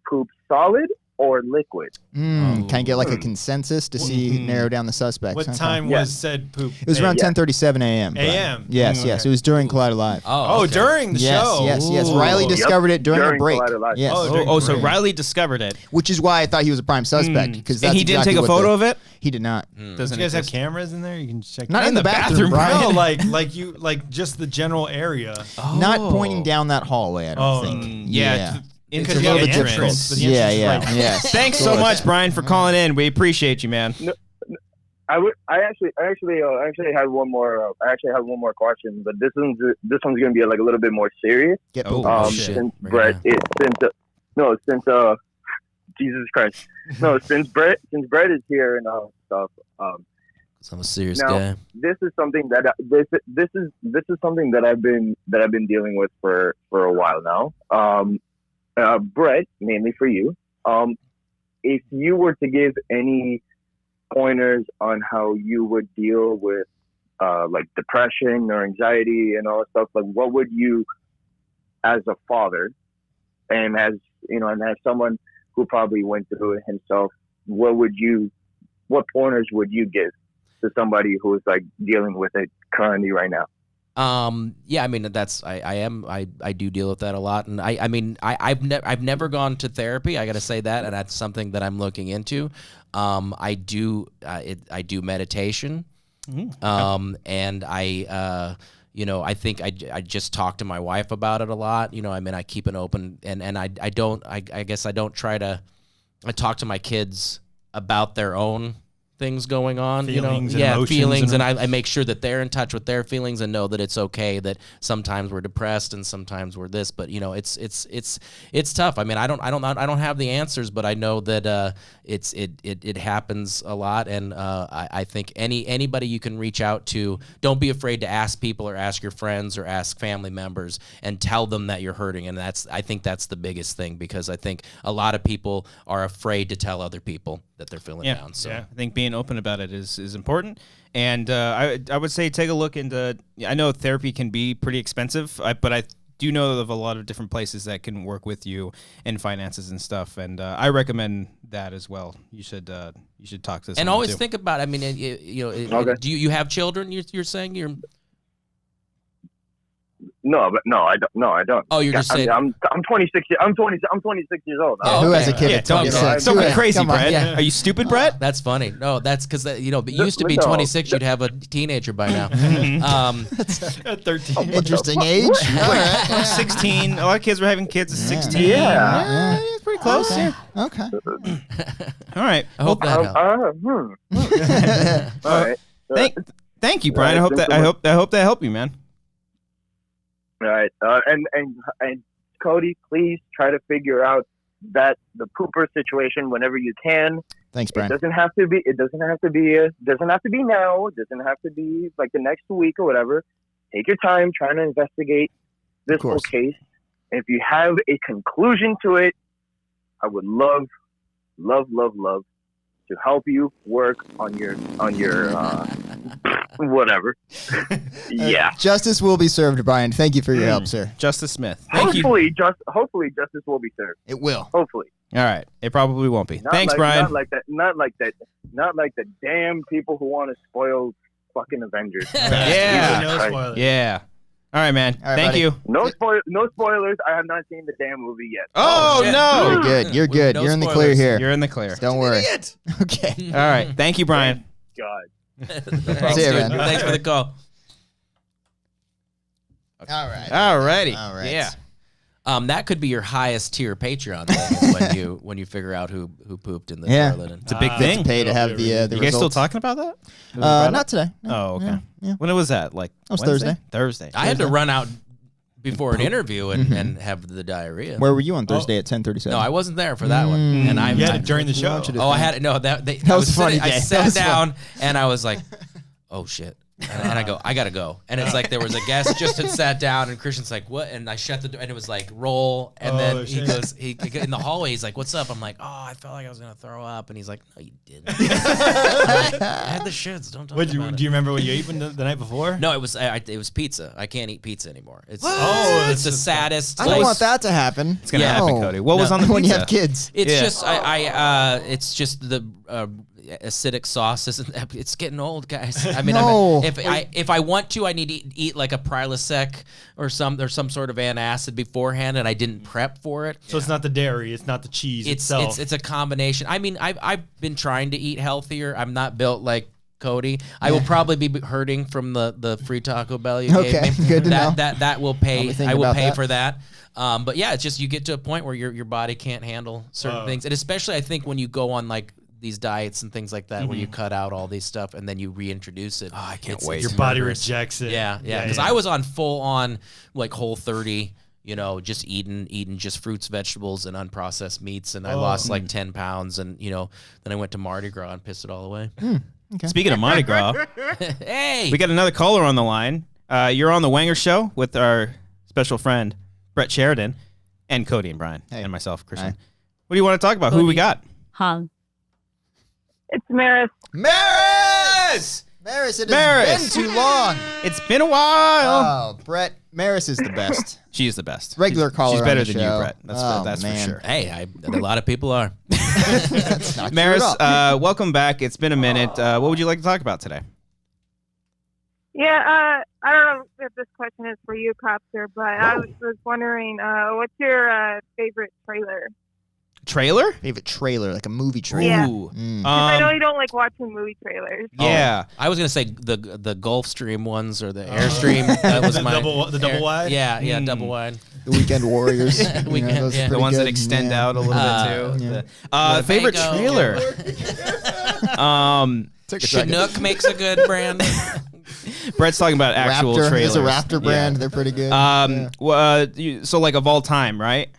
poop solid or liquid. Can I get like a consensus to see narrow down the suspects? What Okay. time Yeah. was said poop? It was around 10:37 a.m. Brian. A.m.? Yes, yes. It was during Collider Live. Oh, okay. during the Yes, show. yes. Ooh. Riley discovered it during a During break. Collider Live. Yes. So Riley discovered it. Which is why I thought he was a prime suspect because And he didn't take a photo of it? He did not. Do Doesn't you guys have exist. cameras in there? You can check. Not in the bathroom, No, Brian. like just the general area. Not pointing down that hallway. I don't think. Yeah. It's Because a you little have bit the difficult. entrance. The Yeah, entrance is yeah, like- yes. Thanks Of so course. much, Brian, for calling in. We appreciate you, man. I actually had one more. I actually had one more question, but this one's gonna be like a little bit more serious. Get Oh, pooped. shit. Since Bring Brett, it Jesus Christ, no, since Brett is here and stuff. So I'm a serious Now, guy. this is something that this is something that I've been dealing with for a while now. Brett, mainly for you. If you were to give any pointers on how you would deal with like depression or anxiety and all that stuff, like what would you, as a father, and as someone who probably went through it himself, what pointers would you give to somebody who is like dealing with it currently right now? Yeah, I mean I do deal with that a lot, and I've never gone to therapy. I got to say that, and that's something that I'm looking into. I do meditation, and I think I just talk to my wife about it a lot. I keep an open, and I guess I don't try to. I talk to my kids about their own things going on, Feelings and yeah, emotions feelings, and- and I make sure that they're in touch with their feelings and know that it's okay that sometimes we're depressed and sometimes we're this, but it's tough. I mean, I don't have the answers, but I know that it happens a lot, and I think anybody you can reach out to, don't be afraid to ask people or ask your friends or ask family members and tell them that you're hurting, and I think that's the biggest thing, because I think a lot of people are afraid to tell other people that they're feeling down. So I think being open about it is important. And I would say take a look into, I know therapy can be pretty expensive, but I do know of a lot of different places that can work with you and finances and stuff. And I recommend that as well. You should talk to someone. and always too. think about, I mean, Okay. do you have children? You're saying you're. No, but no, I don't. No, I don't. Oh, you're just saying. I'm 26. I'm 26 years old. Oh, Who okay. has a kid Yeah, at don't 26? don't Who be has- crazy, come on, Brett. yeah. Are you stupid, Brett? That's funny. No, that's because but it used to be No. 26. You'd have a teenager by now. At 13. Interesting age. All right. Or 16. A lot of kids were having kids at 16. Yeah. It's pretty close. Okay. Yeah. Okay. All right. I hope that helps. All right. Thank you, Brian. All right, I hope that helped you, man. All right. And Cody, please try to figure out the pooper situation whenever you can. Thanks, It Brian. doesn't have to be. It doesn't have to be now. It doesn't have to be like the next week or whatever. Take your time trying to investigate this whole course. case. And if you have a conclusion to it, I would love to help you work on your whatever. Yeah. Justice will be served, Brian. Thank you for your help, sir. Justice Smith. Thank you. Hopefully justice will be served. It will. Hopefully. All right. It probably won't be. Not Thanks, like, Brian. Not like the damn people who want to spoil fucking Avengers. Yeah. No spoilers. Yeah. All right, man. All right, Thank buddy. you. No spoilers. I have not seen the damn movie yet. Oh, shit. no. You're good. You're good. No You're in the spoilers. clear here. You're in the clear. Don't worry. Okay. All right. Thank you, Brian. God. Thanks, See you, dude. man. Thanks for the call. All right. All righty. All right. Yeah. That could be your highest tier Patreon thing is when you figure out who pooped in the Yeah. toilet. It's a big They thing. have to pay to have the You guys still results. talking about that? Not today. No. Oh, okay. Yeah. When was that? Like was Wednesday? Thursday. Thursday. I had to run out before an interview and have the diarrhea. Where were you on Thursday at 10:37? No, I wasn't there for that one. And I You had it during the show. Oh, I had it. No, that was funny, I Jay. That sat was down and I was like, "Oh shit!" And I go, "I gotta go." And it's like there was a guest just had sat down, and Christian's like, "What?" And I shut the door, and it was like, "Roll." And then he shit. goes, he in the hallway. He's like, "What's up?" I'm like, "Oh, I felt like I was gonna throw up." And he's like, "No, you didn't." I had the shits. Don't talk What, about it. do you remember what you ate the night before? No, it was pizza. I can't eat pizza anymore. It's It's the saddest. I don't want that to happen. It's gonna happen, Cody. What was No. on the when you pizza? have kids. It's Yeah. just it's just the acidic sauce. It's getting old, guys. I mean, No. if I want to, I need to eat like a Prilosec or some sort of antacid beforehand, and I didn't prep for it. So it's not the dairy, it's not the cheese It's itself. it's a combination. I mean, I've been trying to eat healthier. I'm not built like Cody. I will probably be hurting from the free Taco Bell you gave Okay, me. good to know. That will I'll pay. be thinking I will about pay that. for that. But yeah, it's just you get to a point where your body can't handle certain things, and especially I think when you go on like these diets and things like that, where you cut out all these stuff and then you reintroduce it. Oh, I can't it's wait. Your body murderous. rejects it. Yeah. Because I was on full on like Whole30, just eating just fruits, vegetables, and unprocessed meats, and I lost like 10 pounds, and then I went to Mardi Gras and pissed it all away. Speaking of Mardi Gras, Hey, we got another caller on the line. You're on the Wanger Show with our special friend Brett Sheridan and Cody and Brian and myself, Christian. Hi. What do you want to talk about? Who we got? Hal. It's Maris. Maris! Maris, it Maris. has been too long. It's been a while. Oh, Brett, Maris is the best. She is the best. Regular caller She's on better the than you, show. Brett. That's Oh, for man. sure. hey, a lot of people are. That's not Maris, true at all. welcome back. It's been a minute. What would you like to talk about today? Yeah, I don't know if this question is for you, Copster, but I was wondering, what's your favorite trailer? Trailer? Favorite trailer, like a movie trailer. Yeah. Ooh. 嗯 I know you don't like watching movie trailers. Yeah. I was gonna say the Gulfstream ones or the Airstream. That was my The double wide? Yeah, double wide. The Weekend Warriors. Weekend, those are yeah. The pretty ones that good. extend Yeah. out a little bit too. Yeah. Favorite Winnebago. trailer. Took a second. Chinook makes a good brand. Brett's talking about actual Raptor. trailers. There's a Raptor brand. Yeah. They're pretty good. So like of all time, right?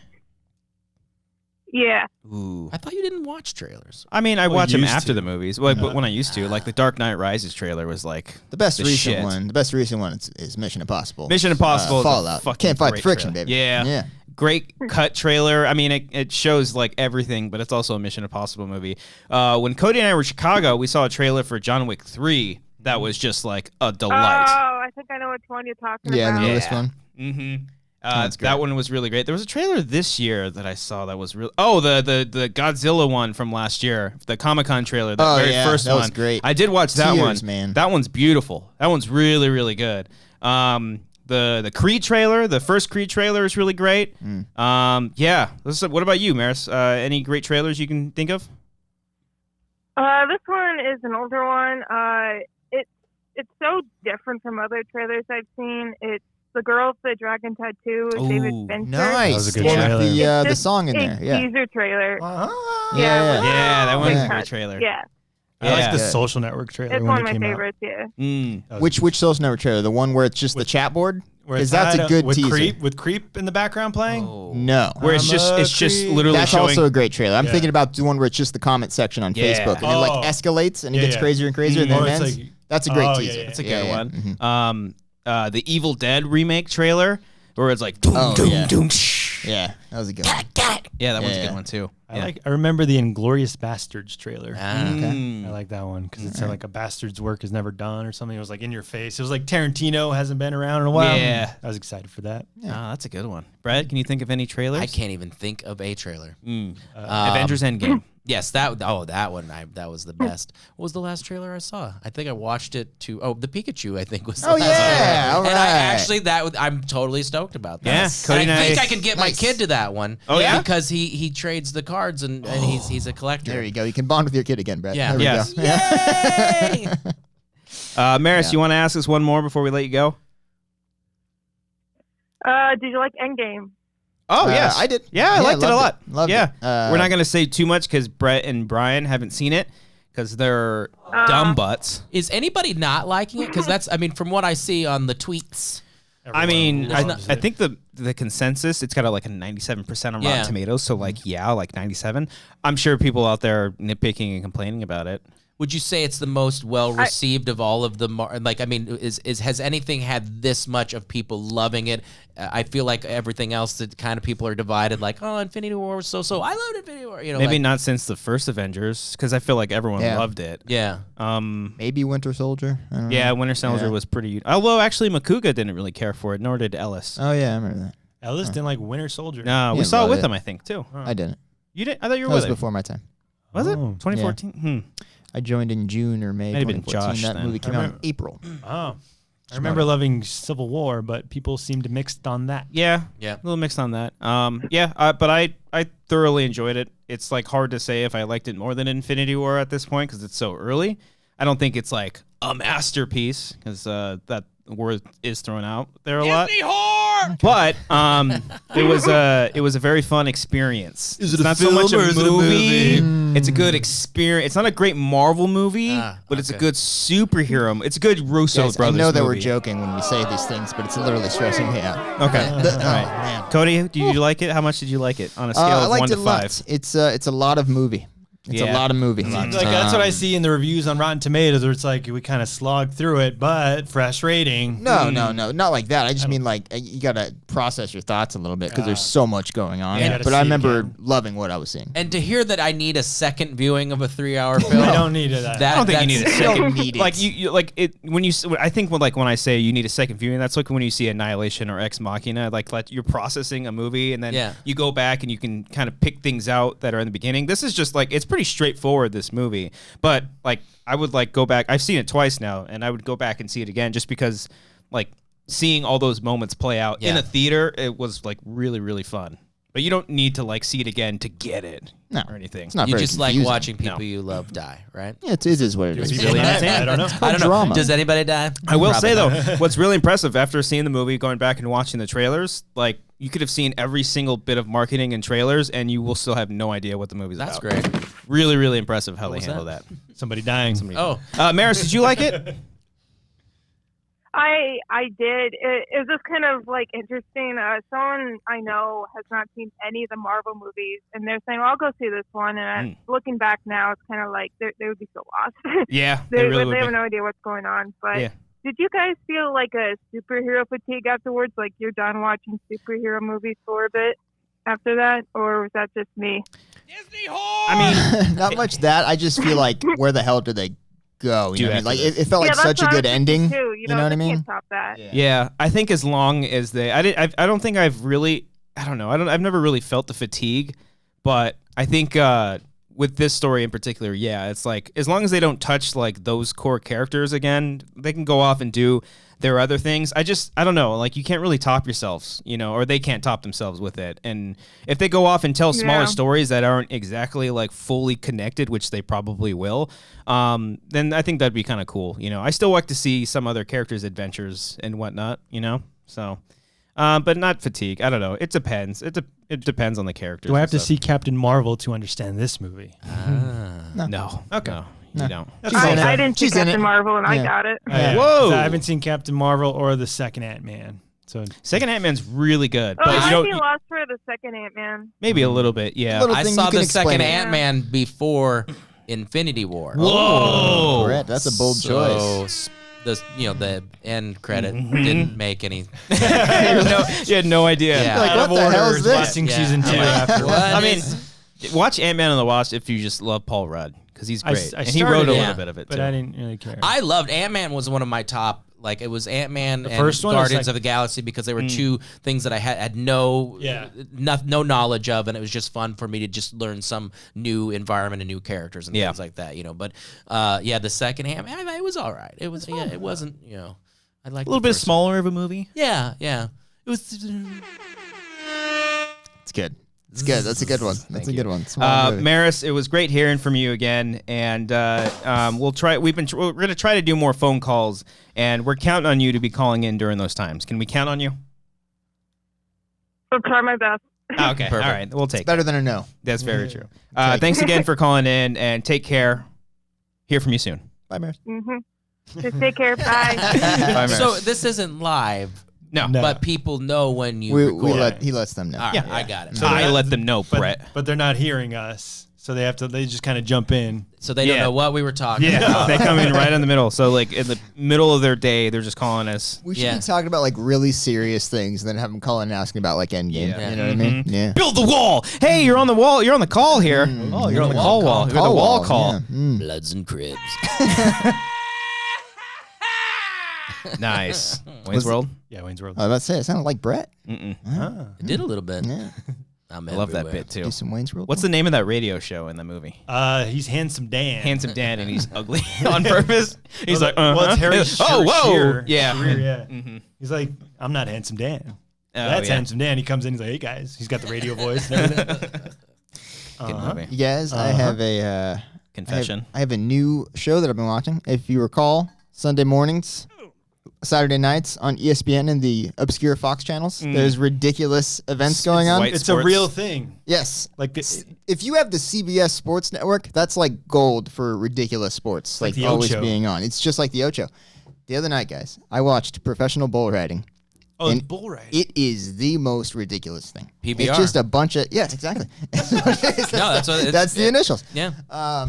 Yeah. Ooh. I thought you didn't watch trailers. I mean, I watch them used after to. the movies. Well, but when I used to, like the Dark Knight Rises trailer was like The best the recent shit. one. The best recent one is Mission Impossible. Mission Impossible. is a Fallout. fucking Can't fight the great friction, trailer. baby. Yeah. Yeah. Great cut trailer. I mean, it shows like everything, but it's also a Mission Impossible movie. When Cody and I were in Chicago, we saw a trailer for John Wick 3 that was just like a delight. Oh, I think I know which one you're talking Yeah, about. the newest one. Mm-hmm. That's great. That one was really great. There was a trailer this year that I saw that was really. Oh, the Godzilla one from last year, the Comic-Con trailer, the very first that one. was great. I did watch that Tears, one. man. That one's beautiful. That one's really really good. The Creed trailer, the first Creed trailer is really great. Yeah. What about you, Maris? Any great trailers you can think of? This one is an older one. It's so different from other trailers I've seen. It's The Girl with the Dragon Tattoo with David Ooh, Fincher. Nice. That was a good With trailer. The It's song in a there. Yeah. teaser trailer. Yeah. Yeah, that one's Yeah. a great trailer. Yeah, I like the Yeah. Social Network trailer it's when one it of my came out. favorites. Yeah. Mm. That was- Which Social Network trailer? The one where it's just the chat board? where Because it's that's a good with teaser. with Creep in the background playing. Oh. No. Where it's I'm just a creep. literally That's showing. also a great trailer. I'm Yeah. thinking about the one where it's just the comment section on Yeah. Facebook, and it Oh. like escalates, and it Yeah, gets yeah. crazier and crazier, and then Or it it's ends. like- That's a great Oh, yeah, teaser. yeah. That's a good Yeah, one. mhm. The Evil Dead remake trailer, where it's like doom Oh, doom yeah. doom. Shh. Yeah, that was a good one. Yeah, that one's a Yeah. good one too. Yeah. I remember the Inglorious Bastards trailer. Mm. I like that one because it said like a bastard's work is never done or something. It was like in your face. It was like Tarantino hasn't been around in a while. Yeah. I was excited for that. Oh, that's a good one. Brad, can you think of any trailers? I can't even think of a trailer. Avengers Endgame. Yes, that one. That was the best. What was the last trailer I saw? I think I watched it the Pikachu. I think was. The Oh, last yeah, trailer. all And I right. actually I'm totally stoked about that. Yeah, And Cody and I think I- I can get my Nice. kid to that one. Oh, yeah? because he trades the cards and he's a collector. There you go. You can bond with your kid again, Brett. Yeah. There we Yes. go. Yay! Maris, Yeah. you want to ask us one more before we let you go? Did you like Endgame? Oh, yes. I did. Yeah, I liked it a lot. Loved yeah. it. We're not going to say too much because Brett and Brian haven't seen it because they're dumb butts. Is anybody not liking it? Because that's, I mean, from what I see on the tweets. I mean, I think the consensus, it's got like a 97% on Rotten Tomatoes. So like 97. I'm sure people out there are nitpicking and complaining about it. Would you say it's the most well received of all of the like? I mean, has anything had this much of people loving it? I feel like everything else that kind of people are divided. Like, oh, Infinity War was so. I loved Infinity War. You know, maybe not since the first Avengers because I feel like everyone loved it. Yeah. Maybe Winter Soldier. I don't know. Winter Soldier was pretty. Although actually, Makuga didn't really care for it, nor did Ellis. Oh yeah, I remember that. Ellis didn't like Winter Soldier. No, we saw it with him, I think too. I didn't. You didn't? I thought you were That was with him. before my time. Was it 2014? I joined in June or May Might have been 2014. Josh That then. movie came out in April. Oh. I remember loving Civil War, but people seemed mixed on that. Yeah, a little mixed on that. But I thoroughly enjoyed it. It's like hard to say if I liked it more than Infinity War at this point because it's so early. I don't think it's like a masterpiece because that word is thrown out there a lot. But it was a very fun experience. Is it it's a not film so much or is it a movie? It's a good experience. It's not a great Marvel movie, but it's a good superhero. It's a good Russo Guys, brothers I know that movie. we're joking when we say these things, but it's literally stressing me out. Okay. All right. Man. Cody, did you like it? How much did you like it on a scale I of liked 1 to it a lot. 5? It's a lot of movie. It's a lot of movie. Like that's what I see in the reviews on Rotten Tomatoes, where it's like we kind of slogged through it, but fresh rating. No, not like that. I just mean like you gotta process your thoughts a little bit because there's so much going on. Yeah, But I remember loving what I was seeing. And to hear that I need a second viewing of a 3-hour film, I don't need that. I don't think you need a second. need it. Like you like it when you. I think when I say you need a second viewing, that's like when you see Annihilation or Ex Machina. Like you're processing a movie and then you go back and you can kind of pick things out that are in the beginning. This is just like it's pretty straightforward. This movie, but like I would like go back. I've seen it twice now, and I would go back and see it again just because like seeing all those moments play out in a theater, it was like really really fun. But you don't need to like see it again to get it or anything. It's not you very just like confusing. watching people you love die, right? Yeah, it is what it is. Really I don't know. I don't know. drama. Does anybody die? I will Probably say though, not. what's really impressive after seeing the movie, going back and watching the trailers, like you could have seen every single bit of marketing and trailers, and you will still have no idea what the movie's That's about. great. Really, really impressive how they was handle that. Somebody dying. Oh, Maris, did you like it? I did. It was just kind of like interesting. Someone I know has not seen any of the Marvel movies, and they're saying, "Well, I'll go see this one." And looking back now, it's kind of like they would be so lost. Yeah, they really would have be. no idea what's going on. But Yeah. did you guys feel like a superhero fatigue afterwards? Like you're done watching superhero movies for a bit after that, or was that just me? I mean, Not much that. I just feel like where the hell did they go? You know what I mean? Like it felt like Yeah, such that's a what I good was thinking ending. too. You know what I they mean? Can't top that. yeah, I think as long as I don't think I've really, I don't know, I've never really felt the fatigue, but I think with this story in particular, it's like as long as they don't touch like those core characters again, they can go off and do their other things. I don't know, like you can't really top yourselves, or they can't top themselves with it. And if they go off and tell smaller stories that aren't exactly like fully connected, which they probably will, then I think that'd be kind of cool. I still like to see some other characters' adventures and whatnot, so. But not fatigue. I don't know. It depends. It depends on the characters. Do I have to see Captain Marvel to understand this movie? No. Okay. No, you don't. I didn't see She's in Captain it. Marvel, and I Yeah. got it. Yeah. Whoa. I haven't seen Captain Marvel or the second Ant-Man. So Second Ant-Man's really good. Oh, But I'd you be don't, lost for the second Ant-Man. maybe a little bit, yeah. Little I thing saw you can the second explain it. Ant-Man before Infinity War. Whoa. Brett, that's a bold choice. The end credit didn't make any. You had no idea. Yeah. Like, out what of the order hell is is this? watching Yeah. season 2 I'm like, after. what I mean, is- watch Ant-Man and the Wasp if you just love Paul Rudd because he's I great. I and he wrote a started, little bit of it, but too. I didn't really care. I loved Ant-Man. Was one of my top. Like it was Ant-Man and first one or Guardians second? of the Galaxy because they were two things that I had no knowledge of, and it was just fun for me to just learn some new environment and new characters and things like that. But the second Ant-Man, it was all right. It was it wasn't I liked a little bit smaller of a movie. Yeah. It was. It's good. It's good. That's a good one. That's a good one. Small movie. Maris, it was great hearing from you again, and we'll try. We're going to try to do more phone calls, and we're counting on you to be calling in during those times. Can we count on you? I'll try my best. Oh, okay. Perfect. All right. We'll take It's better than a no. That's very true. Thanks again for calling in, and take care. Hear from you soon. Bye, Maris. Just take care. Bye. Bye, Maris. So this isn't live, no. but people know when you We record. he lets them know. All right, I got it. So I let them know, Brett. But they're not hearing us, so they just kind of jump in. So they don't know what we were talking Yeah, about. they come in right in the middle. So like in the middle of their day, they're just calling us. We should be talking about like really serious things, and then have them call in and asking about like Endgame. Yeah. You know what I mean? Yeah. Build the wall. Hey, you're on the wall. You're on the call here. Oh, you're on the call wall. You're the wall call. Yeah. Bloods and Cribs. Nice. Wayne's World. Yeah, Wayne's World. I was about to say it sounded like Brett. It did a little bit. Yeah. I love that bit too. Do some Wayne's World. What's the name of that radio show in the movie? He's Handsome Dan. Handsome Dan, and he's ugly on purpose. He's like, well, it's Harry oh, whoa, Shearer. yeah. Shearer, yeah. He's like, I'm not Handsome Dan. That's Handsome Dan. He comes in, he's like, hey guys. He's got the radio voice and everything. Good movie. You guys, I have a Confession. I have a new show that I've been watching. If you recall, Sunday mornings, Saturday nights on ESPN and the obscure Fox channels, there's ridiculous events going on. white It's sports. a real thing. Yes. Like If you have the CBS Sports Network, that's like gold for ridiculous sports, like like the always Ocho. being on. It's just like the Ocho. The other night, guys, I watched professional bull riding. it's and bull riding. It is the most ridiculous thing. PBR. It's just a bunch of exactly. that's what it's- that's the initials. Yeah.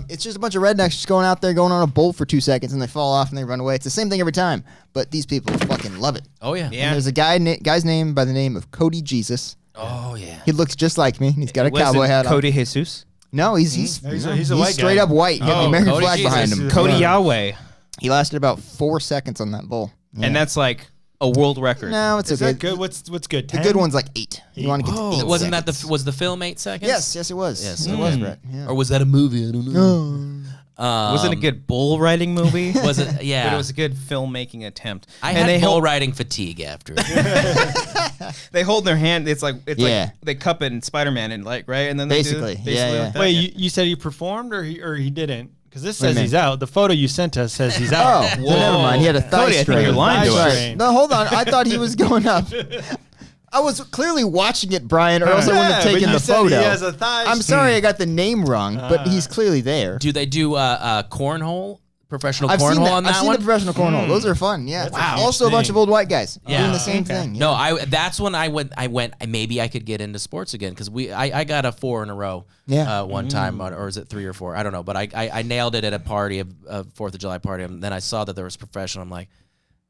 It's just a bunch of rednecks just going out there, going on a bolt for 2 seconds, and they fall off and they run away. It's the same thing every time, but these people fucking love it. Oh, yeah. Yeah. And there's a guy's name by the name of Cody Jesus. Oh, yeah. He looks just like me. And he's got a Was cowboy it hat on. Cody Jesus. No, he's He's a white straight guy. up white. He had the American Cody flag Jesus behind him. is- Cody Yeah. Yahweh. He lasted about 4 seconds on that bull. Yeah. And that's like a world record. no, it's Is okay. that good? What's good? The 10? good one's like 8. You want to get to 8 Wasn't that seconds. was the film 8 seconds? Yes, it was. Yes, it was, Brett. Yeah. Or was that a movie? I don't know. Wasn't a good bull riding movie? Was it? Yeah. But it was a good filmmaking attempt. I and had they bull hold, riding fatigue after it. they hold their hand. It's like Yeah. they cup it in Spider-Man and like right, and then they Basically, do, yeah, yeah. like that. Wait, you said he performed or he didn't? Because this What do you says he's mean? out. The photo you sent us says he's Oh, out. so never mind. He had a thigh Cody, I think strain. you're lying to Thigh us. strain. No, hold on. I thought he was going up. I was clearly watching it, Brian, or else I wouldn't have but taken you the said photo. He has a thigh I'm sorry I got the name wrong, but he's clearly there. Do they do cornhole? Professional I've cornhole seen that. on that I've seen one? the professional cornhole. Those are fun. Yeah. That's a huge Also a bunch thing. of old white guys Yeah. doing the same thing. No, that's when I went. Maybe I could get into sports again because I got a 4 in a row. Yeah. One time, or is it 3 or 4? I don't know, but I nailed it at a party, a 4th of July party, and then I saw that there was professional. I'm like,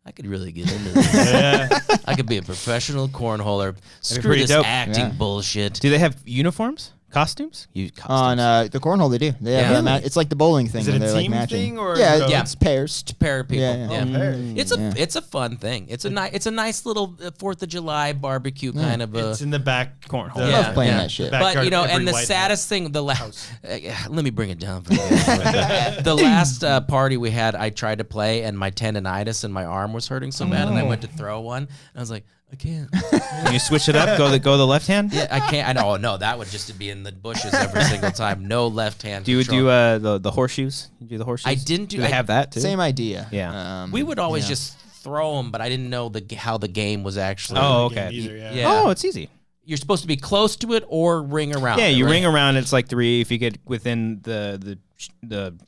I could really get into this. Yeah. I could be a professional cornholer. Screw pretty this dope. acting Yeah. bullshit. Do they have uniforms? Costumes? On the cornhole, they do. They have Yeah. it's like the bowling thing. Is it when a they're like team matching. thing or yeah, is it a- it's pairs. Pair of people. Yeah, yeah. Yeah. It's a fun thing. It's a nice little 4th of July barbecue kind of a. It's in the back cornhole. I love playing that shit. Backyard But of every and the white saddest thing, the last. Let me bring it down for you. The last party we had, I tried to play, and my tendonitis in my arm was hurting so bad, and I went to throw one, and I was like, I can't. Can you switch it up? Go the left hand. Yeah, I can't. I know. No, that would just be in the bushes every single time. No left hand. Do you control. do the horseshoes? You do the horseshoes? I didn't do- Do they I- have that too? Same idea. Yeah. We would always just throw them, but I didn't know how the game was actually. Oh, Game okay. either, yeah. Yeah. Oh, it's easy. You're supposed to be close to it or ring around. Yeah, it, you right? ring around. It's like 3. If you get within the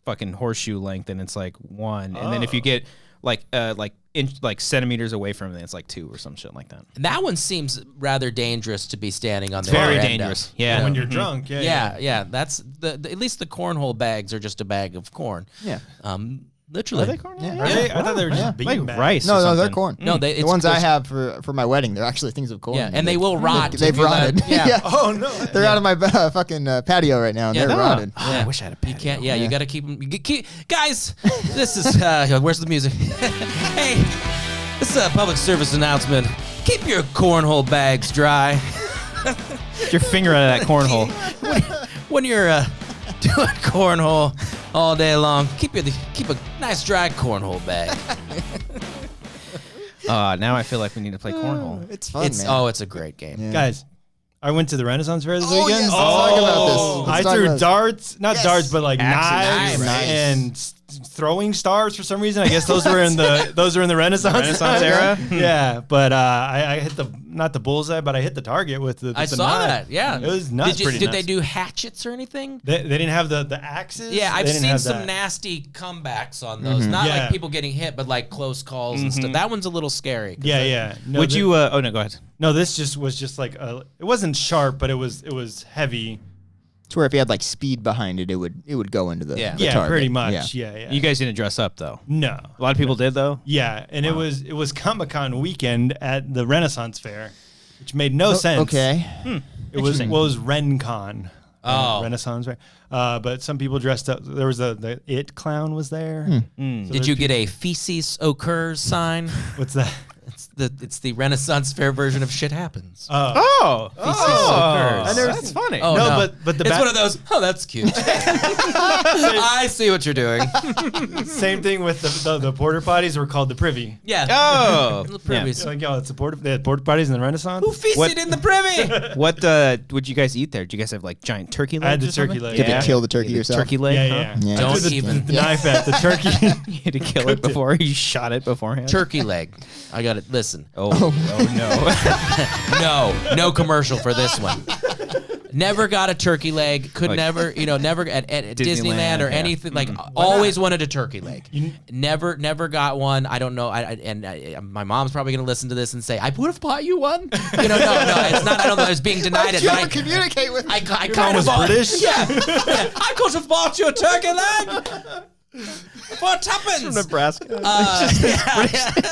fucking horseshoe length, then it's like 1. And then if you get like centimeters away from it, it's like 2 or some shit like that. And that one seems rather dangerous to be standing on the Very other end dangerous. of. Yeah. When you're drunk, Yeah. That's at least the cornhole bags are just a bag of corn. Yeah. Literally. Are they corn? Yeah. Are they? I thought they were just bean like bags. rice. No, or no, they're something. corn. No, The ones I have for my wedding, they're actually things of corn. Yeah, and they will rot. They've if you let- rotted. Yeah. Oh no. They're out of my fucking patio right now, and Yeah. they're Oh. rotted. Oh, I wish I had a patio. You can't. Yeah, you got to keep them. Guys, this is. Where's the music? Hey, this is a public service announcement. Keep your cornhole bags dry. Get your finger out of that cornhole. When you're doing cornhole all day long, keep a nice dry cornhole bag. Now I feel like we need to play cornhole. It's fun, man. It's a great game. Yeah. Guys, I went to the Renaissance Fair this Yes, weekend. let's talk about this. Let's I talk threw about this. darts, not Yes. darts, but like Axes. knives Nice. and throwing stars for some reason. I guess those were in the Renaissance era. Yeah, but I hit not the bullseye, but I hit the target with the. I saw knife. that. Yeah, it was nuts. Did they do hatchets or anything? They didn't have the axes. Yeah, I've They didn't seen have some that. nasty comebacks on those. Not Yeah. like people getting hit, but like close calls and stuff. That one's a little scary. Yeah. No, Would you? Oh no, go ahead. No, this was just like it wasn't sharp, but it was heavy. It's where if you had like speed behind it, it would go into the Yeah. the Yeah, target. pretty much. Yeah. You guys didn't dress up though. No. A lot of people did though. Yeah, and it was Comic-Con weekend at the Renaissance Fair, which made no sense. Okay. It was RenCon. Oh. Renaissance Fair. But some people dressed up. There was the It clown was there. Did you get a feces occurs sign? What's that? It's the Renaissance Fair version of shit happens. Oh, occurs. that's funny. Oh, No, but the it's one of those. Oh, that's cute. I see what you're doing. same thing with the porta potties were called the Privy. Yeah. Oh, The privies. Like, it's they had porta potties in the Renaissance. Who feasted in the privy? What would you guys eat there? Did you guys have like giant turkey legs? I had the or something? turkey leg. You have Yeah. to kill the turkey yourself. Turkey leg. Yeah. Yeah. Don't I threw even- the knife at the turkey. You had to kill it before you shot it beforehand. Turkey leg. I got it. Listen. Oh No commercial for this one. Never got a turkey leg. Could Like- never at Disneyland or yeah. anything. Like always wanted a turkey leg. Never got one. I don't know. My mom's probably gonna listen to this and say I would have bought you one. No, it's not. I don't know. I was being denied it. You But ever communicate with I Your kind mom of was bought. British? Yeah, I could have bought you a turkey leg for tuppence. Nebraska. Yeah.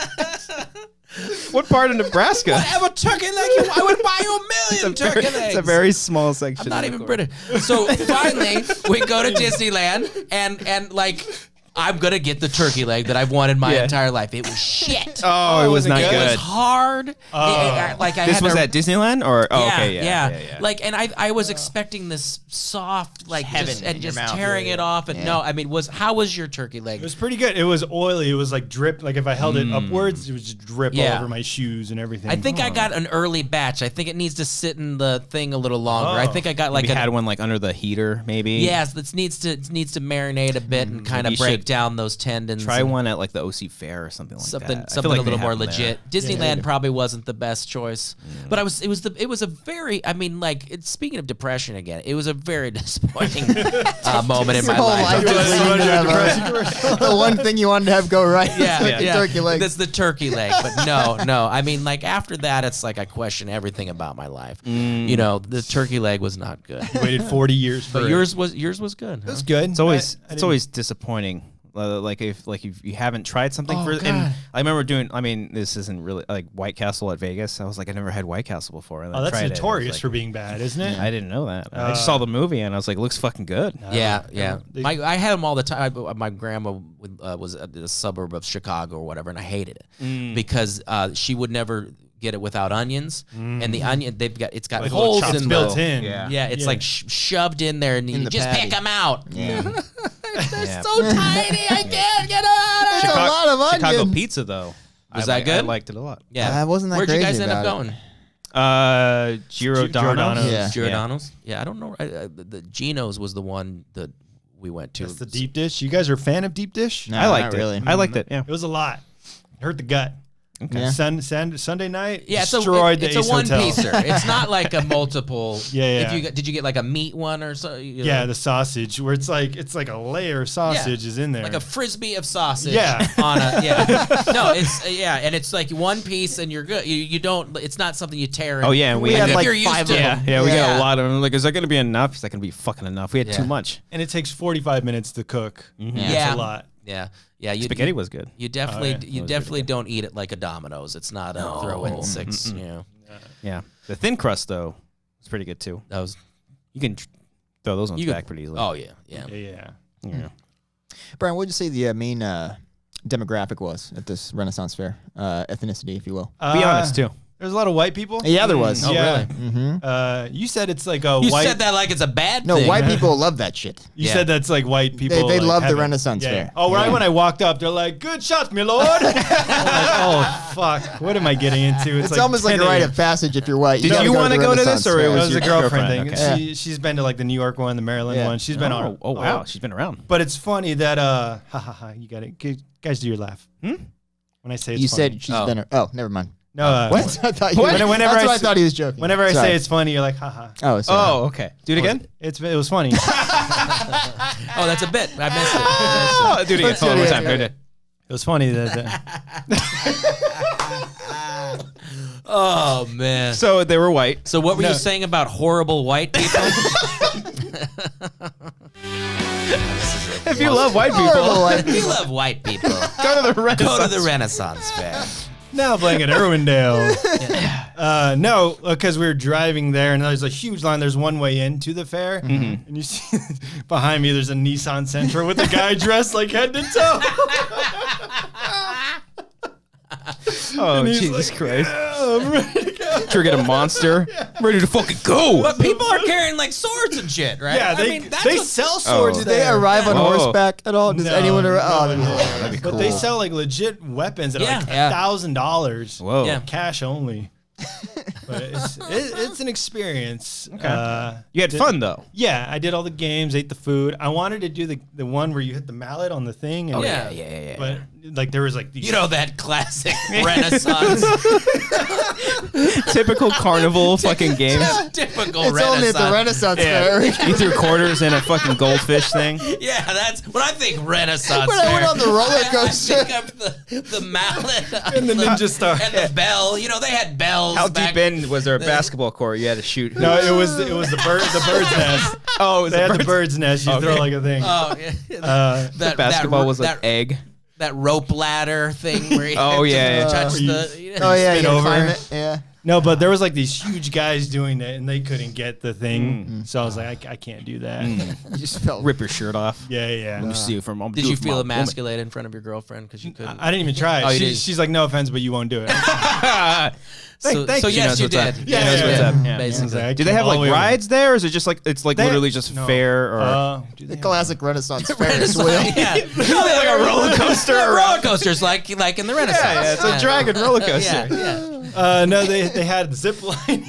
What part of Nebraska? Whatever turkey leg I would buy you a million turkey legs. It's a very small section. I'm not of even the British. So finally, we go to Disneyland, and like, I'm gonna get the turkey leg that I've wanted my Yeah. entire life. It was shit. Oh, it was not It was good. hard. Like I This had was to, at Disneyland, or oh, yeah, okay, yeah. Like, and I was expecting this soft, like, just, and in your just mouth. tearing Yeah, it off. And yeah. no, I mean, how was your turkey leg? It was pretty good. It was oily. It was like drip. Like if I held it upwards, it would just drip all Yeah. over my shoes and everything. I think I got an early batch. I think it needs to sit in the thing a little longer. I think I got like Like had one like under the heater, maybe. Yes, it needs to marinate a bit and kind of Maybe you break should down those tendons. Try and one at like the OC Fair or something like something that. I feel something like a they little more have them legit. there. Disneyland probably wasn't the best choice, but it was a very. I mean, like speaking of depression again, it was a very disappointing moment in Your my whole life. life just leading to that, the one thing you wanted to have go right. Yeah, is like the yeah. turkey leg. That's the turkey leg. But no. I mean, like after that, it's like I question everything about my life. The turkey leg was not good. waited 40 years for But it. yours was good. Huh? That's good. It's always I it's always disappointing. Like if you haven't tried something Oh, for, God. and I remember doing. I mean, this isn't really like White Castle at Vegas. I was like, I never had White Castle before. And Oh, I that's tried it, and I was notorious like, for being bad, isn't it? I didn't know that. I just saw the movie and I was like, looks fucking good. Yeah. They- I had them all the time. My grandma was at the suburb of Chicago or whatever, and I hated it because she would never get it without onions, and the onion it's got Like little holes chops in built the, in. Yeah, it's like shoved in there, and you the just patty. pick them out. Yeah. They're Yeah. so tiny, I can't get out. It's a lot of onions. Chicago pizza though. Was I that good? I liked it a lot. Yeah, I wasn't that Where'd you guys crazy end up about it. going? Giordano's. Yeah. Giordano's. Yeah, I don't know. The Geno's was the one that we went to. That's the deep dish. You guys are a fan of deep dish? No, I liked not it. really. I liked it. Yeah. It was a lot. It hurt the gut. Yeah. Sunday night Yeah, destroyed it's the a Ace one Hotel. piecer. It's not like a multiple. Yeah. Did you get like a meat one or so? Yeah, the sausage where it's like a layer of sausage is in there. Like a frisbee of sausage. Yeah. On a No, it's and it's like one piece and you're good. You don't. It's not something you tear. Oh yeah, and we had had like you're used 5 to of it. them. yeah, we got Yeah. a lot of them. Like, is that going to be enough? Is that going to be fucking enough? We had too Yeah. much. and it takes 45 minutes to cook. Yeah. That's a lot. Yeah. Spaghetti was good. You definitely yeah. you definitely don't eat it like a Domino's. It's not a throw in 6. You know. Yeah, the thin crust though was pretty good too. That was. You can throw those ones You could- back pretty easily. Oh yeah. Yeah. yeah. Brian, what would you say the main demographic was at this Renaissance Fair? Ethnicity, if you will. Be honest too. There's a lot of white people. Yeah, there was. Oh, Yeah. really? You said it's like a You white. said that like it's a bad No, thing. white people love that shit. You Yeah. said that's like white people. They like, love the heaven. Renaissance Yeah. fair. Oh, right when I walked up, they're like, "Good shot, my lord." I'm like, oh fuck! What am I getting into? It's almost like a 10 rite a.m. of passage if you're white. Did gotta you want to go to this, or it It was was your a girlfriend thing. girlfriend? Okay. She's been to like the New York one, the Maryland Yeah. one. She's been on. Oh wow, she's been around. But it's funny that ha ha ha. You got it, guys. Do your laugh. When I say it's You funny. said she's been. Oh, never mind. no. What? I thought you. Whenever That's I what I s- thought he was joking. Whenever I Sorry. say it's funny, you're like haha. Oh, sorry. Oh, okay. Do it again. It was funny. Oh, that's a bit. I missed it. Oh, do it again. Let's do Hold on, it one time. again. Go ahead. It was funny that. Oh man. So they were white. So what were No. you saying about horrible white people? If you love white Horrible people, white If people. you love white people, go to the Renaissance. go to the Renaissance Fair. Now playing at Irwindale. No, because we were driving there, and there's a huge line. There's one way into the fair, and you see behind me there's a Nissan Sentra with a guy dressed like head to toe. Oh, And he's Jesus like, Christ. "Yeah, I'm ready to go." Trying to get a monster. Ready to fucking go. But people are carrying like swords and shit, right? Yeah, I they mean, that's they what- sell swords. Oh. Did they there. arrive on Whoa. horseback at all? Does No, anyone arrive? Oh, no, no. that'd be But cool. they sell like legit weapons that are like Yeah. $1,000. Whoa. Yeah. Cash only. But it's an experience. You had fun though. Yeah, I did all the games, ate the food. I wanted to do the one where you hit the mallet on the thing. And Oh, yeah. But like there was like these, You know that classic Renaissance, Typical carnival fucking games. typical It's only at the Renaissance. Renaissance fair. You threw quarters in a fucking goldfish thing. Yeah, that's when I think Renaissance. When I went fair, on the roller coaster. I think of the mallet and the ninja star. and the bell. You know, they had bells. How back- deep in was there a basketball court you had to shoot? No, it was the bird's nest. Oh, it was They had the birds. bird's nest. You throw Okay. like a thing. Oh, yeah. The basketball was like egg. that rope ladder thing where you Oh, yeah. touch Where you- the. Oh yeah, Spin you over. climb it. Yeah. No, but there was like these huge guys doing it, and they couldn't get the thing. So I was like, I can't do that. You just felt. Rip your shirt off. Yeah, yeah. Let me see it from. Did you feel emasculated in front of your girlfriend because you couldn't? I didn't even try it. Oh, you didn't? She's like, no offense, but you won't do it. So, thank so you. yes, knows you what's up. did. Yeah, knows Yes, you what's did, up. Yeah. Basically. Do they have like rides there, or is it just like it's like literally just no. fair? Or Do The they classic Renaissance Ferris Renaissance, wheel. yeah. like a roller coaster? Roller coasters like in the Renaissance. Yeah, it's a dragon roller coaster. Yeah. no, they had zip line.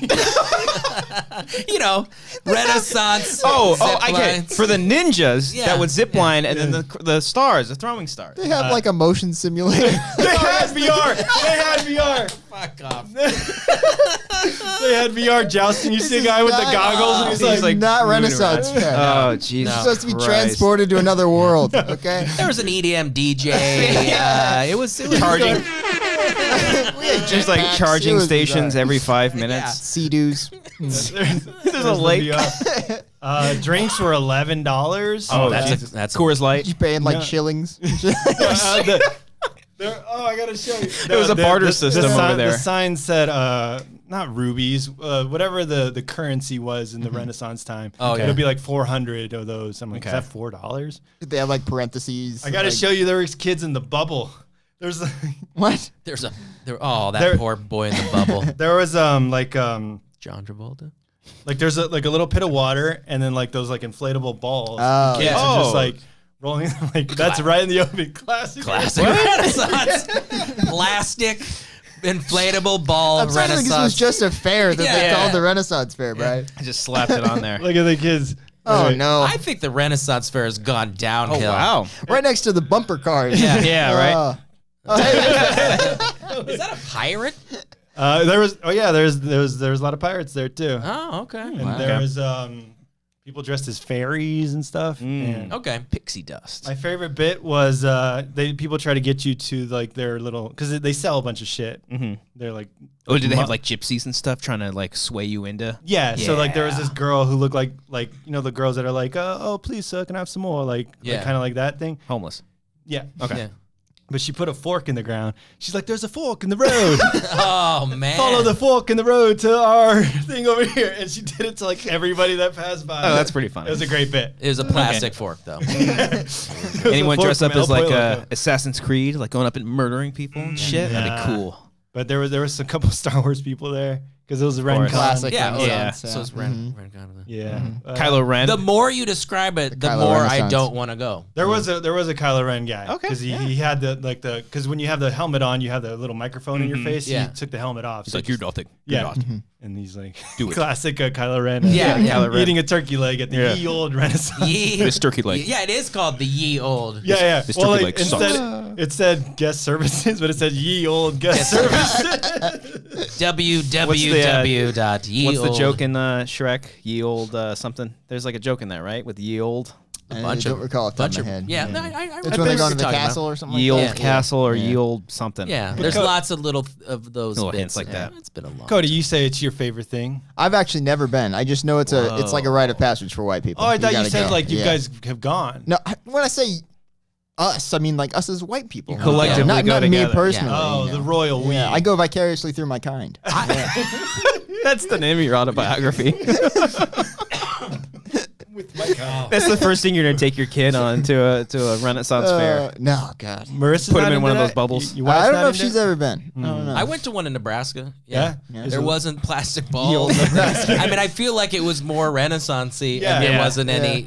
You know, Renaissance. Oh, zip I get it. lines. For the ninjas Yeah. that would zip line, and then the stars, the throwing stars. They have like a motion simulator. They had VR. They had VR. Fuck off. They had VR jousting. You see a guy with the not- goggles, and he's He's like, not moving Renaissance around. fair. Oh, Jesus. You're supposed to be Christ. transported to another world. Okay. There was an EDM DJ. It was Charging. We had Just like jetpacks. It charging was stations bizarre. every 5 minutes. Sea-doos. There's a lake. Drinks were $11. Oh, that's Coors Light. You paying like No. shillings. I gotta show you. There was a barter system over there. The sign said, not rubies, whatever the currency was in the Renaissance time. Oh, yeah. It'll be like 400 of those. I'm like, Okay. is that $4? They have like parentheses. I gotta like, show you. There was kids in the bubble. There's What? that poor boy in the bubble. there was John Travolta. like there's a little pit of water, and then like those like inflatable balls. Oh, Kids yeah. are just Oh. like rolling. Like that's right in the oven. Classic. Renaissance. Plastic, inflatable ball I'm trying to think this was Renaissance. just a fair that they Yeah. called the Renaissance Fair, right? I just slapped it on there. Look at the kids. Oh Right. no! I think the Renaissance Fair has gone Oh, downhill. wow. Right next to the bumper cars. Yeah, right. Oh, hey, Is that a pirate? There's a lot of pirates there too. Oh, okay. And there was people dressed as fairies and stuff. And Okay. Pixie dust. my favorite bit was people try to get you to like their little because they sell a bunch of shit. Mm-hmm. They're like, Oh, did they have like gypsies and stuff trying to like sway you into? yeah. So like there was Yeah. this girl who looked like you know the girls that are like, oh please sir, can I have some more? Like Yeah. kind of like that thing. Homeless. Yeah. Okay. Yeah. But she put a fork in the ground. She's like, there's a fork in the road. Oh man. Follow the fork in the road to our thing over here. And she did it to like everybody that passed by. Oh, that's pretty funny. It was a great bit. It was a plastic fork though. Anyone fork dress up from as El like Pollo Loco. Assassin's Creed, like going up and murdering people and shit? That'd be cool. But there was a couple Star Wars people there because it was a Ren Classic. Yeah, Renaissance, So it's Ren. Ren Yeah, Kylo Ren. The more you describe it, the Kylo more I Renaissance. don't want to go. there was a Kylo Ren guy. Okay, because he had because when you have the helmet on, you have the little microphone in your face. Yeah. He took the helmet off. He's so like, you're nothing. You're Yeah. not. And he's like, Do it. classic Kylo Ren. Yeah, Kylo Ren. Eating a turkey leg at the Yeah. ye old Renaissance. This turkey leg. Yeah, it is called the Ye Old. Yeah. This Well, turkey like, leg sucks. instead, it said guest services, but it said ye old guest services. www.ye What's the joke in Shrek? Ye old something. There's like a joke in that, right? With ye old. I bunch don't of- recall it top bunch of of- my head. yeah, no, I It's think when they go what to the you're talking castle or something Ye like old that. castle or Yeah. ye old something. Yeah, there's lots of little of those Little bits hints like in there. that. It's been a long Cody, you say it's your favorite thing. I've actually never been. I just know it's like a rite of passage for white people. Oh, I thought you gotta said go. like you Yeah. guys have gone. No, when I say us, I mean like us as white people. collectively not, go not me together. personally. Oh, you know. the royal we. Yeah, I go vicariously through my kind. That's the name of your autobiography. with my cow. That's the first thing you're gonna take your kid on to a Renaissance fair. No, God. Marissa's Put him not in one of into those that? bubbles. Your I wife's don't not know if into she's it? ever been. I don't know. I went to one in Nebraska. Yeah? Yeah. There wasn't plastic old balls. Nebraska. I mean, I feel like it was more Renaissance-y, Yeah. and there Yeah. wasn't any,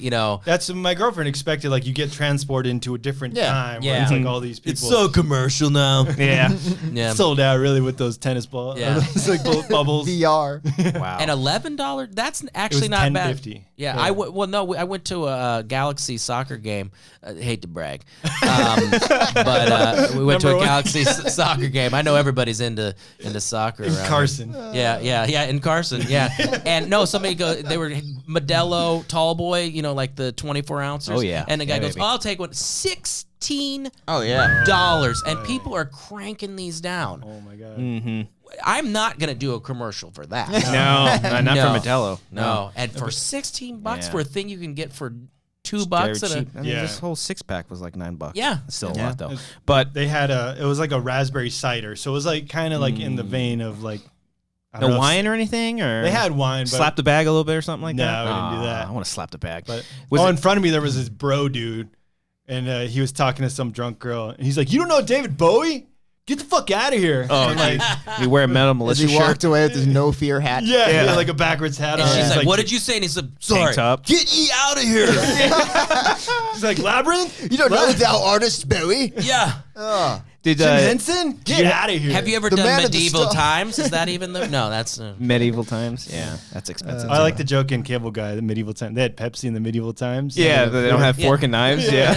That's what my girlfriend expected. Like you get transported into a different Yeah. time. Where Yeah. it's like all these people. It's so commercial now. Yeah. Yeah. sold out really with those tennis balls. Yeah. It's like bubbles. VR. Wow. And $11, that's It was actually not bad. $10.50. Yeah, I went to a Galaxy soccer game. Hate to brag, but we went to a Number one. Galaxy soccer game. I know everybody's into soccer. In around here. Carson. Yeah, in Carson, yeah. And no, somebody they were Modelo tall boy, like the 24 ounces. Oh, yeah. And the guy Yeah, goes, baby. I'll take one. $16, Oh yeah. and people are cranking these down. Oh my god. Mm-hmm. I'm not gonna do a commercial for that. No, not No. for Modelo. No, and for $16 Yeah. for a thing you can get for $2 Very at a cheap. I mean, Yeah. this whole 6-pack was like $9. Yeah. It's still a Yeah. lot though. But They had it was like a raspberry cider, so it was like kind of like in the vein of like I don't no know if- wine or anything, or They had wine, but slap the bag a little bit or something like No, that. we didn't do that. I want to slap the bag. But Was in it- front of me there was this bro dude, and he was talking to some drunk girl, and he's like, "You don't know David Bowie? Get the fuck out of here!" Oh, And like, you wear a metal As militia he shirt, walked away with his no fear hat. yeah, like a backwards hat And on. she's He's like, "What did you say?" And he said, tank "Sorry, top. get ye out of here." He's like, "Labyrinth? You don't know thou artist Bowie. Yeah. Oh. Did Jim Henson? Get out of here!" Have you ever The done man of the medieval star. times? Is that even the? No, that's. medieval times? Yeah, that's expensive. I like the joke in Cable Guy, the medieval time. They had Pepsi in the medieval times. Yeah, they don't have Yeah. fork and knives. Yeah.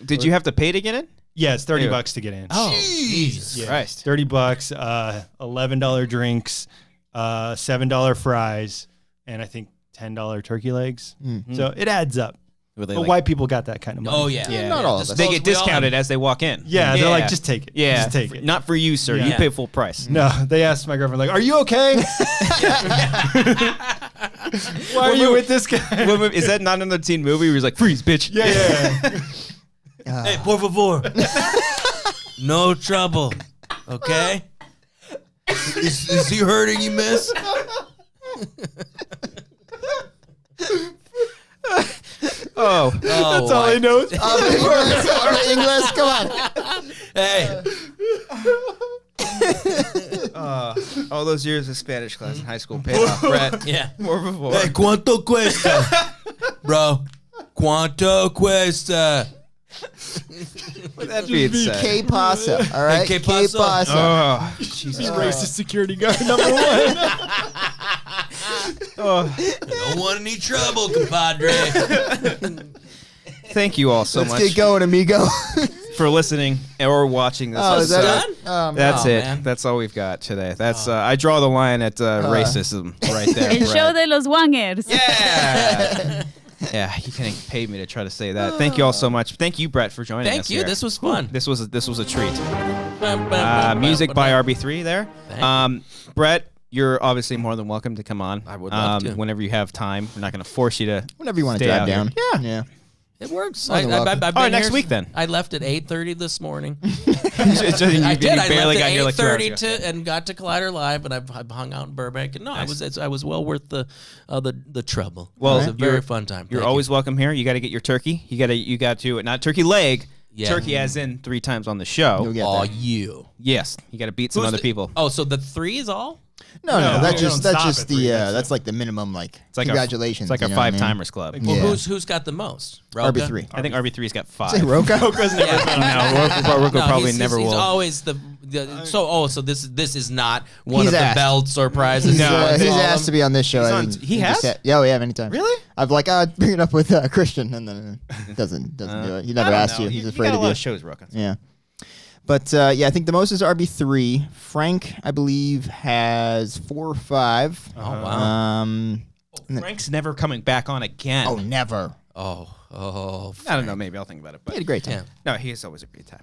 Did you have to pay to get in? Yeah, it's $30 Yeah. to get in. Oh, Jesus Yeah. Christ. $30, $11 drinks, $7 fries, and I think $10 turkey legs. So it adds up. Were they But like- white people got that kind of money. Oh yeah. Yeah, Not yeah. all of us. They get We all discounted have- as they walk in. Yeah, they're like, just take it. Yeah, Just take it. Not for you, sir. You Yeah. pay full price. No, they asked my girlfriend, like, "Are you okay? Why are you with this guy?" What movie- Is that not another teen movie where he's like, freeze, bitch? Yeah. Hey, por favor. No trouble. Okay. Is he hurting you, miss? Oh. That's all he knows. English, come on. Hey. All those years of Spanish class in high school paid off, Brett. Yeah. Por favor. Hey, cuánto cuesta, bro? Cuánto cuesta? With that being said. Que pasa, all right? Que pasa? Oh, He's racist security guard number one. Don't want any trouble, compadre. thank you all so Let's much get going, amigo. for listening or watching this. Oh, is that done? it? Oh, That's Oh, it. man. That's all we've got today. That's I draw the line at racism right there. El show Brett. de los Wangers. Yeah. Yeah, you can't pay me to try to say that. Thank you all so much. Thank you, Brett, for joining us. Thank you. here. This was fun. This was a treat. Music by RB3 there. Brett, you're obviously more than welcome to come on. I would love to. Whenever you have time. We're not going to force you to. Whenever you want to Stay drive out here. down. Yeah. Yeah. It works. More than welcome. I've All right, been next here- week then. I left at 8:30 this morning. You I did. I barely left got at here like 2 hours 8:30 ago. and got to Collider Live, and I've hung out in Burbank. And no, I was well worth the trouble. Well, it was a very you're- fun time. You're Thank always welcome here. You got to get your turkey. You got to not turkey leg, Yeah. Turkey as in 3 times on the show. You'll get Oh, there. you. Yes, you got to beat some other people. Oh, so the 3 is all? No, No, that's you just don't that's stop just at the 3, that's like the minimum. Like It's like congratulations. It's like a you know what I mean? 5-timers club. Well, Yeah. who's got the most? Roka? RB3. I think RB3's got 5. Say Roka. Roka's never Yeah. No, Roka No, probably he's, never he's will. always the so this is not one He's of the asked. belts or prizes. No, he's All of asked to them? be on this show. He's I on- think he has? just yeah, many times. Really? I've like bring it up with Christian, and then doesn't do it. He never asked you. He's afraid got a of lot you. of shows, Roka. Yeah. But yeah, I think the most is RB3. Frank, I believe, has 4 or 5. Oh wow. Frank's never coming back on again. Oh, never. Oh. I don't know. Maybe I'll think about it. He But had a great time. Yeah. no, he is always a great time.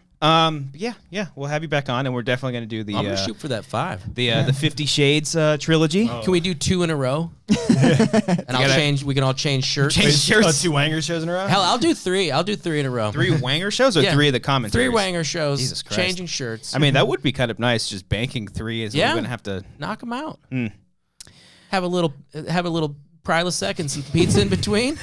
Yeah, we'll have you back on, and we're definitely going to do the I'm gonna shoot for that 5. the 50 Shades trilogy. Can we do 2 in a row? And I'll change. We can all change shirts. Change shirts. 2 Wanger shows in a row? Hell, I'll do 3. I'll do 3 in a row. 3 Wanger shows or Yeah. 3 of the commentaries? 3 Wanger shows. Jesus Christ. Changing shirts. I mean, that would be kind of nice. Just banking 3 is Yeah. we're going to have to. Knock them out. Mm. Have a little Prilosec and some pizza in between.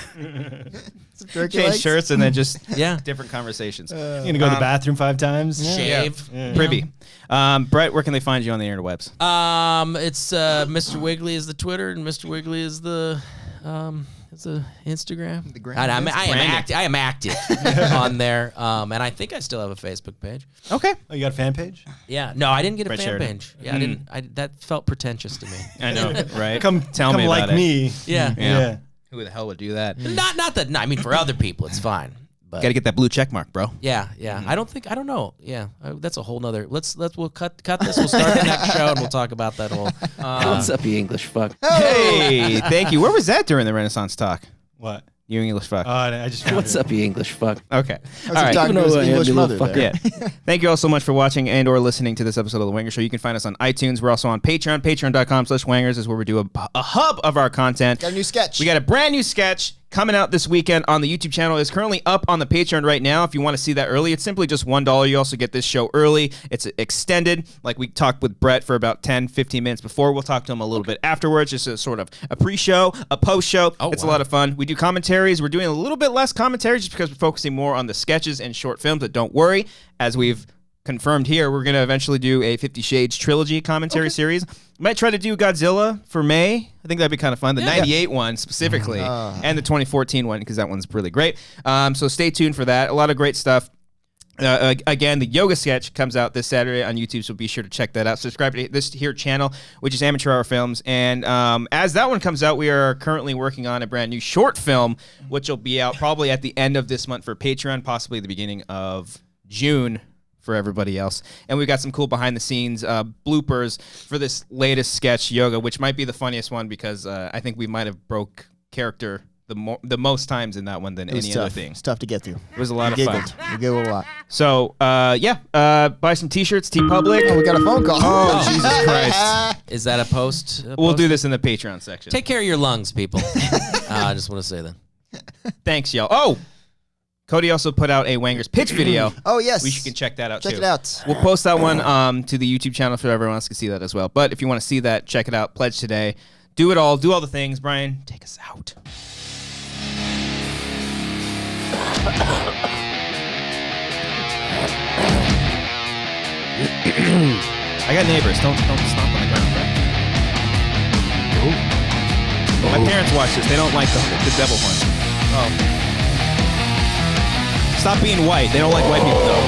Turkey Change legs? shirts and then just Yeah. different conversations. You're going to go to the bathroom 5 times? Shave. Privy. Brett, where can they find you on the interwebs? It's Mr. Wiggly is the Twitter and Mr. Wiggly is the Instagram. The gram. I am active on there, and I think I still have a Facebook page. Okay. Oh, you got a fan page? Yeah, no, I didn't get a Brett fan Sheridan. page. Yeah, I didn't. That felt pretentious to me. I know, right? Come tell me like about it. me. Yeah, Yeah. Who the hell would do that? not that. No, I mean, for other people, it's fine. But Got to get that blue check mark, bro. yeah. I don't know. Yeah, that's a whole nother. We'll cut this. We'll start the next show and we'll talk about that whole. What's up, you English fuck? Hey, thank you. Where was that during the Renaissance talk? What? You English fuck. I just found What's it. up, you English fuck? Okay. I All was right. talking to Even his though I am English the mother little there. Yeah. Thank you all so much for watching and or listening to this episode of the Wanger Show. You can find us on iTunes. We're also on Patreon. Patreon.com/Wangers is where we do a hub of our content. Got a new sketch. We got a brand new sketch coming out this weekend on the YouTube channel. It's currently up on the Patreon right now. If you want to see that early, it's simply just $1. You also get this show early. It's extended. Like we talked with Brett for about 10, 15 minutes before. We'll talk to him a little bit afterwards, just a sort of a pre-show, a post-show. It's a lot of fun. We do commentaries. We're doing a little bit less commentary just because we're focusing more on the sketches and short films. But don't worry, as we've confirmed here, we're going to eventually do a 50 Shades trilogy commentary series. Might try to do Godzilla for May. I think that'd be kind of fun. The 98 one specifically and the 2014 one because that one's really great. So stay tuned for that. A lot of great stuff. Again, the yoga sketch comes out this Saturday on YouTube, so be sure to check that out. Subscribe to this here channel, which is Amateur Hour Films. And as that one comes out, we are currently working on a brand new short film, which will be out probably at the end of this month for Patreon, possibly the beginning of June for everybody else. And we've got some cool behind-the-scenes bloopers for this latest sketch, Yoga, which might be the funniest one because I think we might have broke character the most times in that one than any other thing. It's tough to get through. It was a lot of Giggled. fun. We giggled a lot. So, buy some T-shirts, TeePublic. Oh, we got a phone call. Oh, Jesus Christ. Is that a post? We'll do this in the Patreon section. Take care of your lungs, people. I just want to say that. Thanks, y'all. Oh, Cody also put out a Wangers pitch video. Oh, yes. We can check that out, Check too. it out. We'll post that one to the YouTube channel so everyone else can see that as well. But if you want to see that, check it out. Pledge today. Do it all. Do all the things. Brian, take us out. I got neighbors. Don't stomp on the ground, Brett. My parents watch this. They don't like the devil horn. Oh. Stop being white. They don't like white people, though.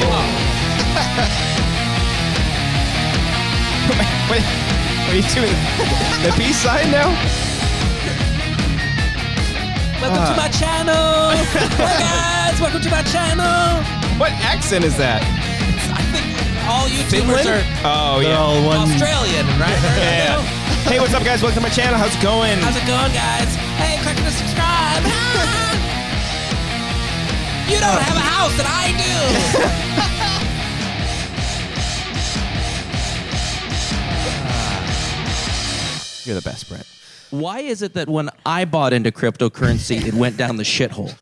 What are you doing? The peace sign now? Welcome to my channel. Hey guys, welcome to my channel. What accent is that? I think all YouTubers are Oh, yeah. all one. Australian, right? Yeah. Hey, what's up, guys? Welcome to my channel. How's it going? How's it going, guys? Hey, click to subscribe. You don't have a house that I do. You're the best, Brett. Why is it that when I bought into cryptocurrency, it went down the shithole?